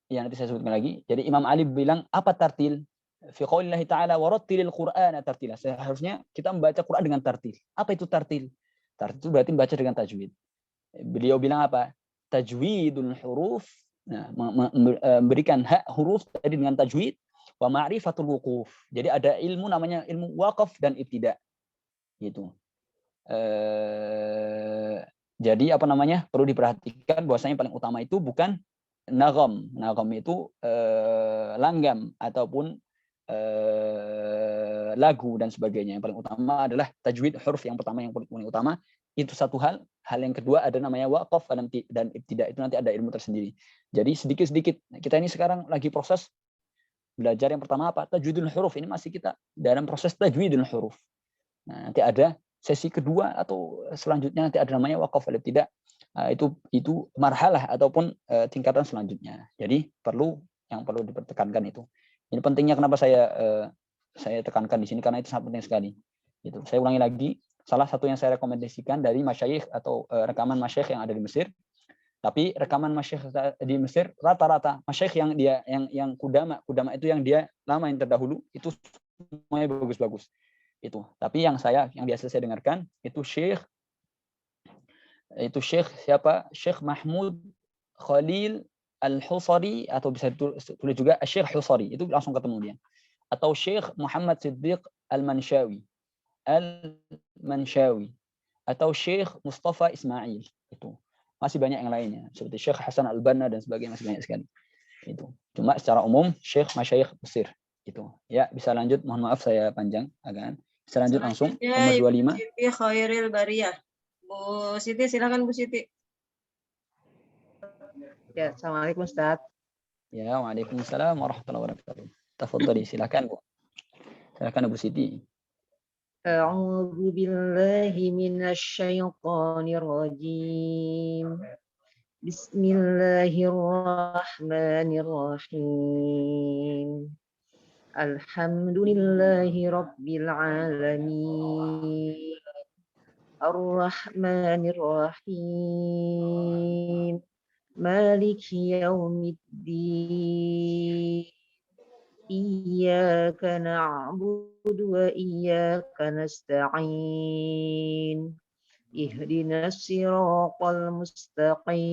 ya nanti saya sebutkan lagi. Jadi Imam Ali bilang apa tartil? Fi qaulillahi ta'ala warattilil Qur'ana tartila. Seharusnya kita membaca Quran dengan tartil. Apa itu tartil? Tartil itu berarti membaca dengan tajwid. Beliau bilang apa? Tajwidul huruf, nah, memberikan hak huruf tadi dengan tajwid, wa ma'rifatul wuquf. Jadi ada ilmu namanya ilmu waqaf dan ibtida. Gitu. Jadi apa namanya? Perlu diperhatikan bahwasanya paling utama itu bukan nagam. Nagam itu langgam ataupun lagu dan sebagainya. Yang paling utama adalah tajwid huruf, yang pertama yang paling utama. Itu satu hal. Hal yang kedua ada namanya waqaf dan ibtida, itu nanti ada ilmu tersendiri. Jadi sedikit-sedikit kita ini sekarang lagi proses belajar. Yang pertama apa? Tajwidul huruf. Ini masih kita dalam proses tajwidul huruf. Nah, nanti ada sesi kedua atau selanjutnya nanti ada namanya waqaf dan ibtida. Itu marhalah ataupun tingkatan selanjutnya. Jadi perlu dipertekankan itu. Ini pentingnya kenapa saya tekankan di sini, karena itu sangat penting sekali. Gitu. Saya ulangi lagi, salah satu yang saya rekomendasikan dari masyayikh atau rekaman masyayikh yang ada di Mesir. Tapi rekaman masyayikh di Mesir rata-rata masyayikh yang kudama itu yang dia lama, yang terdahulu, itu semuanya bagus-bagus. Itu. Tapi yang biasa saya dengarkan itu Syekh siapa? Syekh Mahmud Khalil Al-Husari, atau bisa tulis juga Syekh Husari, itu langsung ketemu dia. Atau Syekh Muhammad Siddiq Al-Manshawi, atau Syekh Mustafa Ismail. Itu. Masih banyak yang lainnya seperti Syekh Hasan Al-Banna dan sebagainya, masih banyak sekali. Itu. Cuma secara umum Syekh masyayikh Mesir. Itu. Ya, bisa lanjut. Mohon maaf saya panjang agak. Bisa lanjut langsung nomor 25. Siti Khairil Bariyah. Bu Siti, silakan Bu Siti. Ya, assalamualaikum Ustaz. Ya, waalaikumsalam warahmatullahi wabarakatuh. Tafadhali, silakan Bu. Silakan Bu Siti. A'udzu billahi minasyaitonir rajim. Bismillahirrahmanirrahim. Alhamdulillahi rabbil alamin. Ar-Rahmanir Rahim. Maliki yaumiddin. Iyyaka na'budu wa iyyaka nasta'in. Ihdinas siratal mustaqim.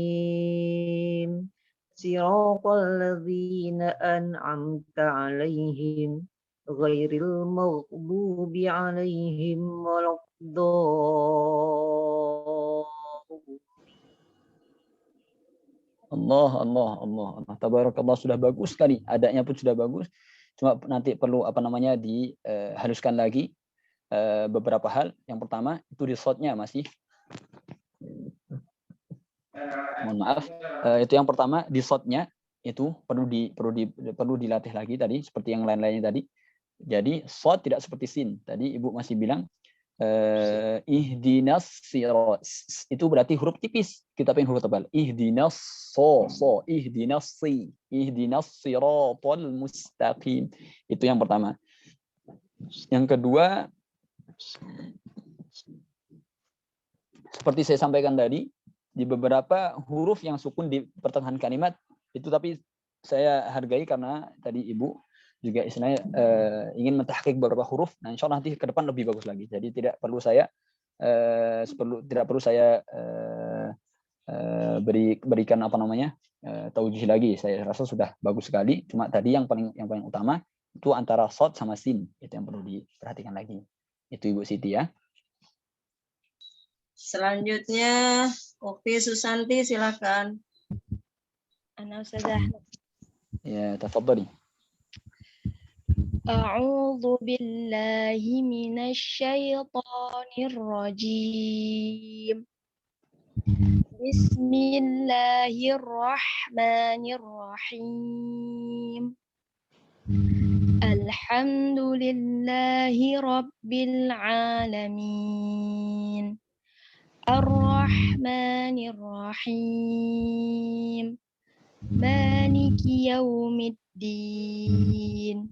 Siratal ladzina an'amta 'alaihim ghairil maghdubi 'alaihim waladdallin. Allah. Tabarakallah, sudah bagus sekali. Adanya pun sudah bagus. Cuma nanti perlu dihaluskan lagi beberapa hal. Yang pertama itu di shotnya masih. Mohon maaf. Itu yang pertama di shotnya itu perlu dilatih lagi tadi seperti yang lain-lainnya tadi. Jadi shot tidak seperti sin. Tadi Ibu masih bilang ihdinas sirat, itu berarti huruf tipis, kita pengen huruf tebal. Ihdinas ihdinas siratal mustaqim. Itu yang pertama. Yang kedua, seperti saya sampaikan tadi, di beberapa huruf yang sukun di pertengahan kalimat itu, tapi saya hargai karena tadi Ibu juga istilahnya ingin mentahqiq beberapa huruf. Nah, insya Allah nanti ke depan lebih bagus lagi. Jadi tidak perlu saya berikan taujih lagi. Saya rasa sudah bagus sekali. Cuma tadi yang paling utama itu antara shad sama sin, itu yang perlu diperhatikan lagi. Itu Ibu Siti ya. Selanjutnya Ukti Susanti, silakan. Ana Ustazah. Ya, tafadhali. A'udzu billahi minasyaitonir rajim. Bismillahirrahmanirrahim. Alhamdulillahi rabbil alamin. Ar-Rahmanir-Rahim. Maliki yaumiddin.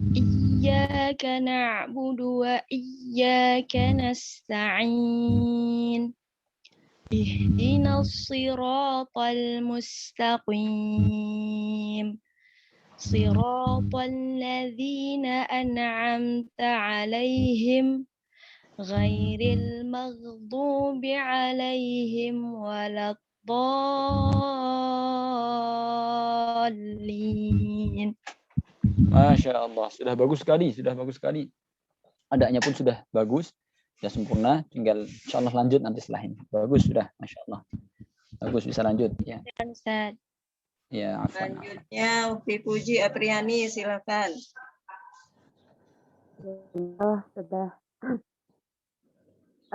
Iyyaka na'budu wa iyyaka nasta'in. Ihdinas siratal mustaqim. Siratal ladzina an'amta 'alaihim ghairil maghdubi 'alaihim waladdallin. Masya Allah, sudah bagus sekali, Adanya pun sudah bagus, sudah sempurna. Tinggal insya Allah lanjut nanti setelah ini. Bagus sudah, Masya Allah. Bagus, bisa lanjut. Ya. Ya, afwan. Selanjutnya Ukti Puji Apriani, silakan. Sudah.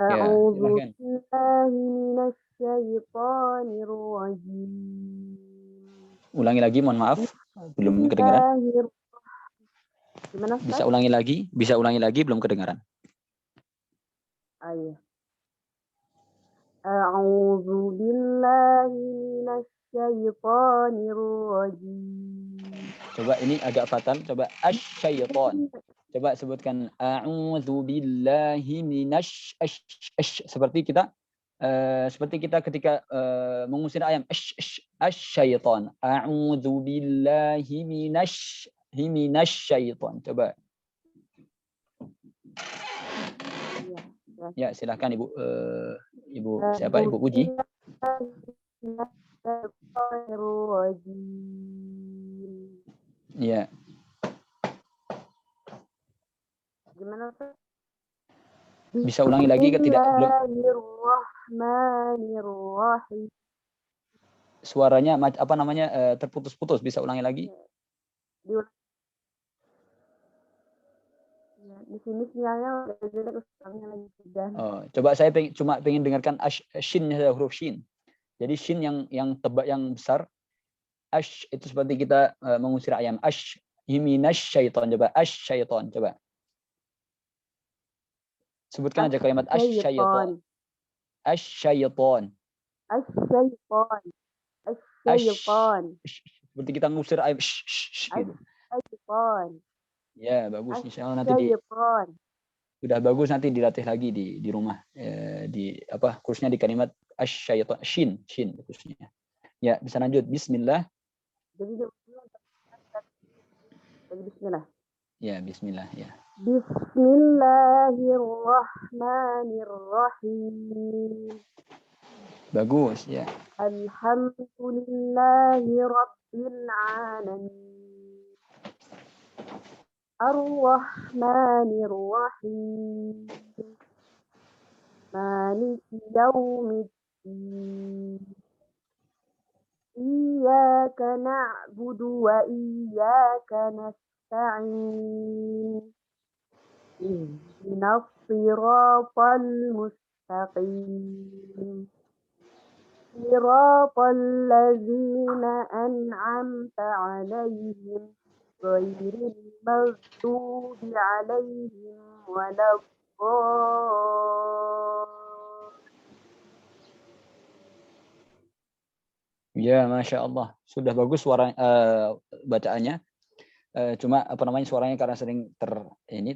Ya, A'udzu silakan. billahi minasyaitonir rajim. Ulangi lagi, mohon maaf, belum kedengaran. Gimana, Ustaz? Bisa ulangi lagi, belum kedengaran. Ayo. A'udzu billahi minasyaitonir rajim. Coba ini agak fatal. Coba asy-syaiton. Coba sebutkan a'udzu billahi seperti kita ketika mengusir ayam. Asy-syaiton. A'udzu billahi minasyaiton. Coba. Ya, silakan Ibu. Ibu siapa? Ibu Puji. Ya. Gimana, Ustaz? Bisa ulangi lagi tidak? Bismillahirrahmanirrahim. Suaranya terputus-putus. Bisa ulangi lagi? Di sini sinyalnya jelek, Ustaznya lagi sudah. Oh, coba saya cuma pengen dengarkan shin, huruf shin. Jadi shin yang tebak, yang besar. Ash itu seperti kita mengusir ayam. Ash minasyaiton. Coba asy-syaiton. Coba. Sebutkan aja kalimat asy-syaiton. Asy-syaiton. Asy-syaiton. Asy-syaiton. Seperti kita ngusir ayam. Gitu. Asy-syaiton. Ya, bagus. Insyaallah nanti sudah bagus, nanti dilatih lagi di rumah. Kursnya di kalimat asy-syaiton. Shin khususnya. Ya, bisa lanjut. Bismillah. Jadi bismillah. Ya, bismillah ya. Bismillahirrahmanirrahim. Bagus ya. Alhamdulillahirabbil alamin. Ar-Rahmanirrahim. maliki yaumiddin. Iyyaka na'budu wa iyyaka nasta'in. Ihdinas siratal mustaqim. Siratal ladzina an'amta 'alaihim ghairil maghdubi 'alaihim waladdallin. Ya, Masya Allah. Sudah bagus suara bacaannya. Cuma suaranya karena sering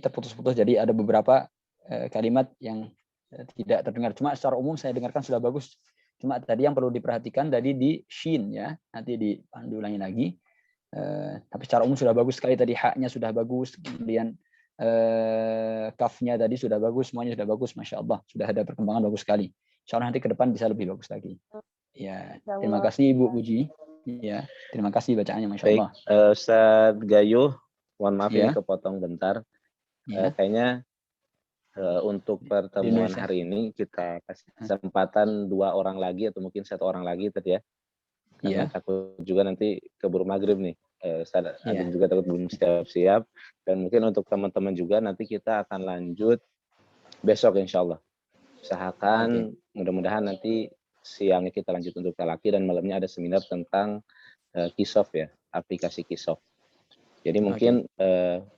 terputus-putus, jadi ada beberapa kalimat yang tidak terdengar. Cuma secara umum saya dengarkan sudah bagus. Cuma tadi yang perlu diperhatikan tadi di shin ya. Nanti diulangi lagi. Tapi secara umum sudah bagus sekali tadi, haknya sudah bagus, kemudian kafnya tadi sudah bagus, semuanya sudah bagus, Masya Allah. Sudah ada perkembangan bagus sekali. Insya Allah nanti ke depan bisa lebih bagus lagi. Ya, terima kasih Ibu Puji. Ya, terima kasih bacaannya, Masya Allah. Baik, Ustadz Gayuh, mohon maaf Ya. ini kepotong bentar. Ya. Kayaknya untuk pertemuan hari ini kita kasih kesempatan 2 orang lagi atau mungkin 1 orang lagi tadi ya. Karena takut juga nanti keburu maghrib nih. Ustadz Adin juga takut belum siap-siap. Dan mungkin untuk teman-teman juga nanti kita akan lanjut besok insya Allah. Usahakan mudah-mudahan nanti siangnya kita lanjut untuk laki dan malamnya ada seminar tentang Kisof ya, aplikasi Kisof. Jadi mungkin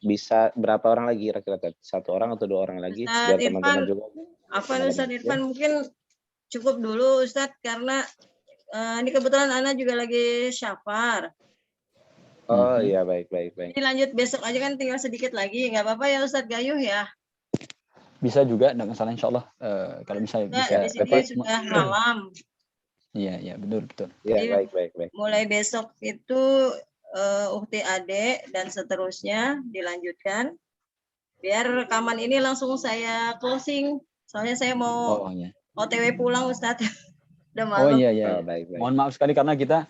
bisa berapa orang lagi kira-kira? 1 orang atau 2 orang lagi biar teman-teman juga. Ustadz Irfan mungkin cukup dulu Ustadz karena ini kebetulan Ana juga lagi syafar. Oh iya baik. Ini lanjut besok aja kan tinggal sedikit lagi, nggak apa-apa ya Ustadz Gayuh ya. Bisa juga, tidak masalah insya Allah. Kalau bisa Di sini sudah malam. Iya, betul. Iya, baik. Mulai besok itu Ukti Ade dan seterusnya dilanjutkan. Biar rekaman ini langsung saya closing. Soalnya saya mau OTW pulang Ustadz. Udah malam. Oh iya. Baik. Mohon maaf sekali karena kita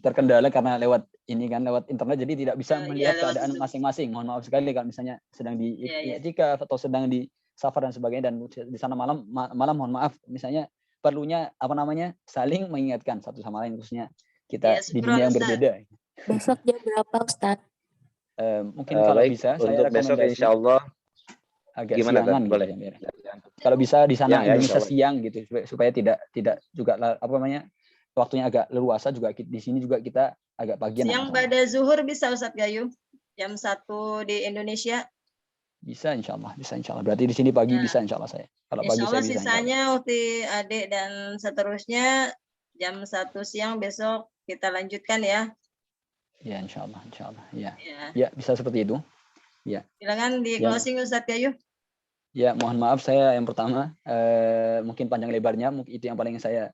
terkendala karena lewat internet, jadi tidak bisa melihat keadaan masing-masing. Mohon maaf sekali kalau misalnya sedang di i'tikaf atau sedang di safar dan sebagainya, dan di sana malam mohon maaf, misalnya perlunya saling mengingatkan satu sama lain, khususnya kita di dunia yang berbeda. Besok jam berapa Ustaz? Mungkin kalau bisa untuk saya besok insya Allah agak gimana siangan kan? Boleh. Gitu. Kalau bisa di sana Indonesia insya Allah. siang gitu supaya tidak juga waktunya agak leluasa, juga di sini juga kita agak pagian. Siang pada zuhur bisa Ustadz Gayuh, jam 1 di Indonesia. Bisa insya Allah. Berarti di sini pagi bisa insya Allah saya. Kalau pagi Insya Allah saya bisa. sisanya Ukti Adik dan seterusnya jam 1 siang besok kita lanjutkan ya. Ya insya Allah. Ya bisa seperti itu. Ya. Silakan di closing Ustadz Gayuh. Ya mohon maaf saya yang pertama mungkin panjang lebarnya itu yang paling saya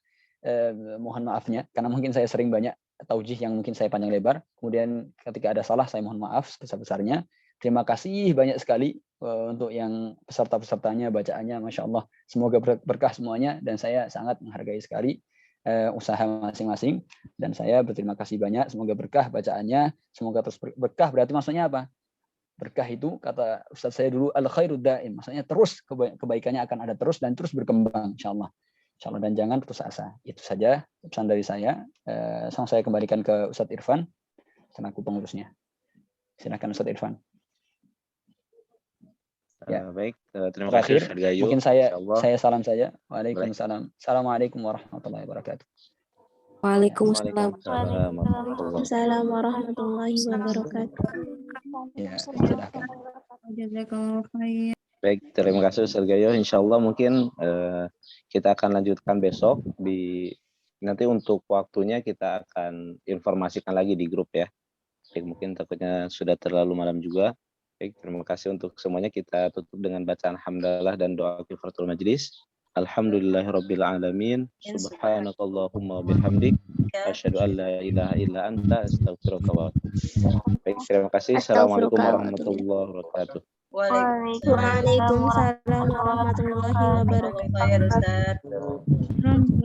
mohon maafnya, karena mungkin saya sering banyak taujih yang mungkin saya panjang lebar. Kemudian ketika ada salah saya mohon maaf sebesar-besarnya. Terima kasih banyak sekali untuk yang peserta-pesertanya, bacaannya, Masya Allah. Semoga berkah semuanya dan saya sangat menghargai sekali usaha masing-masing dan saya berterima kasih banyak. Semoga berkah bacaannya, semoga terus berkah. Berarti maksudnya apa? Berkah itu kata Ustaz saya dulu al-khairu daim, maksudnya terus kebaikannya akan ada terus dan terus berkembang insya Allah. Dan jangan putus asa. Itu saja pesan dari saya. Langsung saya kembalikan ke Ustadz Irfan, selaku pengurusnya. Silakan Ustadz Irfan. Ya. Baik, terima kasih Ustadz Gayuh. Mungkin saya salam saja. Waalaikumsalam. Assalamualaikum warahmatullahi wabarakatuh. Waalaikumsalam. Waalaikumsalam warahmatullahi wabarakatuh. Ya, silakan. Baik, terima kasih Ustadz Gayuh. Insya Allah mungkin kita akan lanjutkan besok. Nanti untuk waktunya kita akan informasikan lagi di grup ya. Baik, mungkin takutnya sudah terlalu malam juga. Baik, terima kasih untuk semuanya. Kita tutup dengan bacaan hamdalah dan doa kifaratul majlis. Alhamdulillahirabbil alamin. Subhanakallahumma bihamdik asyhadu an la ilaha illa anta astaghfiruka wa atubu ilaik. Baik, terima kasih. Assalamualaikum warahmatullahi wabarakatuh. Waalaikumsalam warahmatullahi wabarakatuh.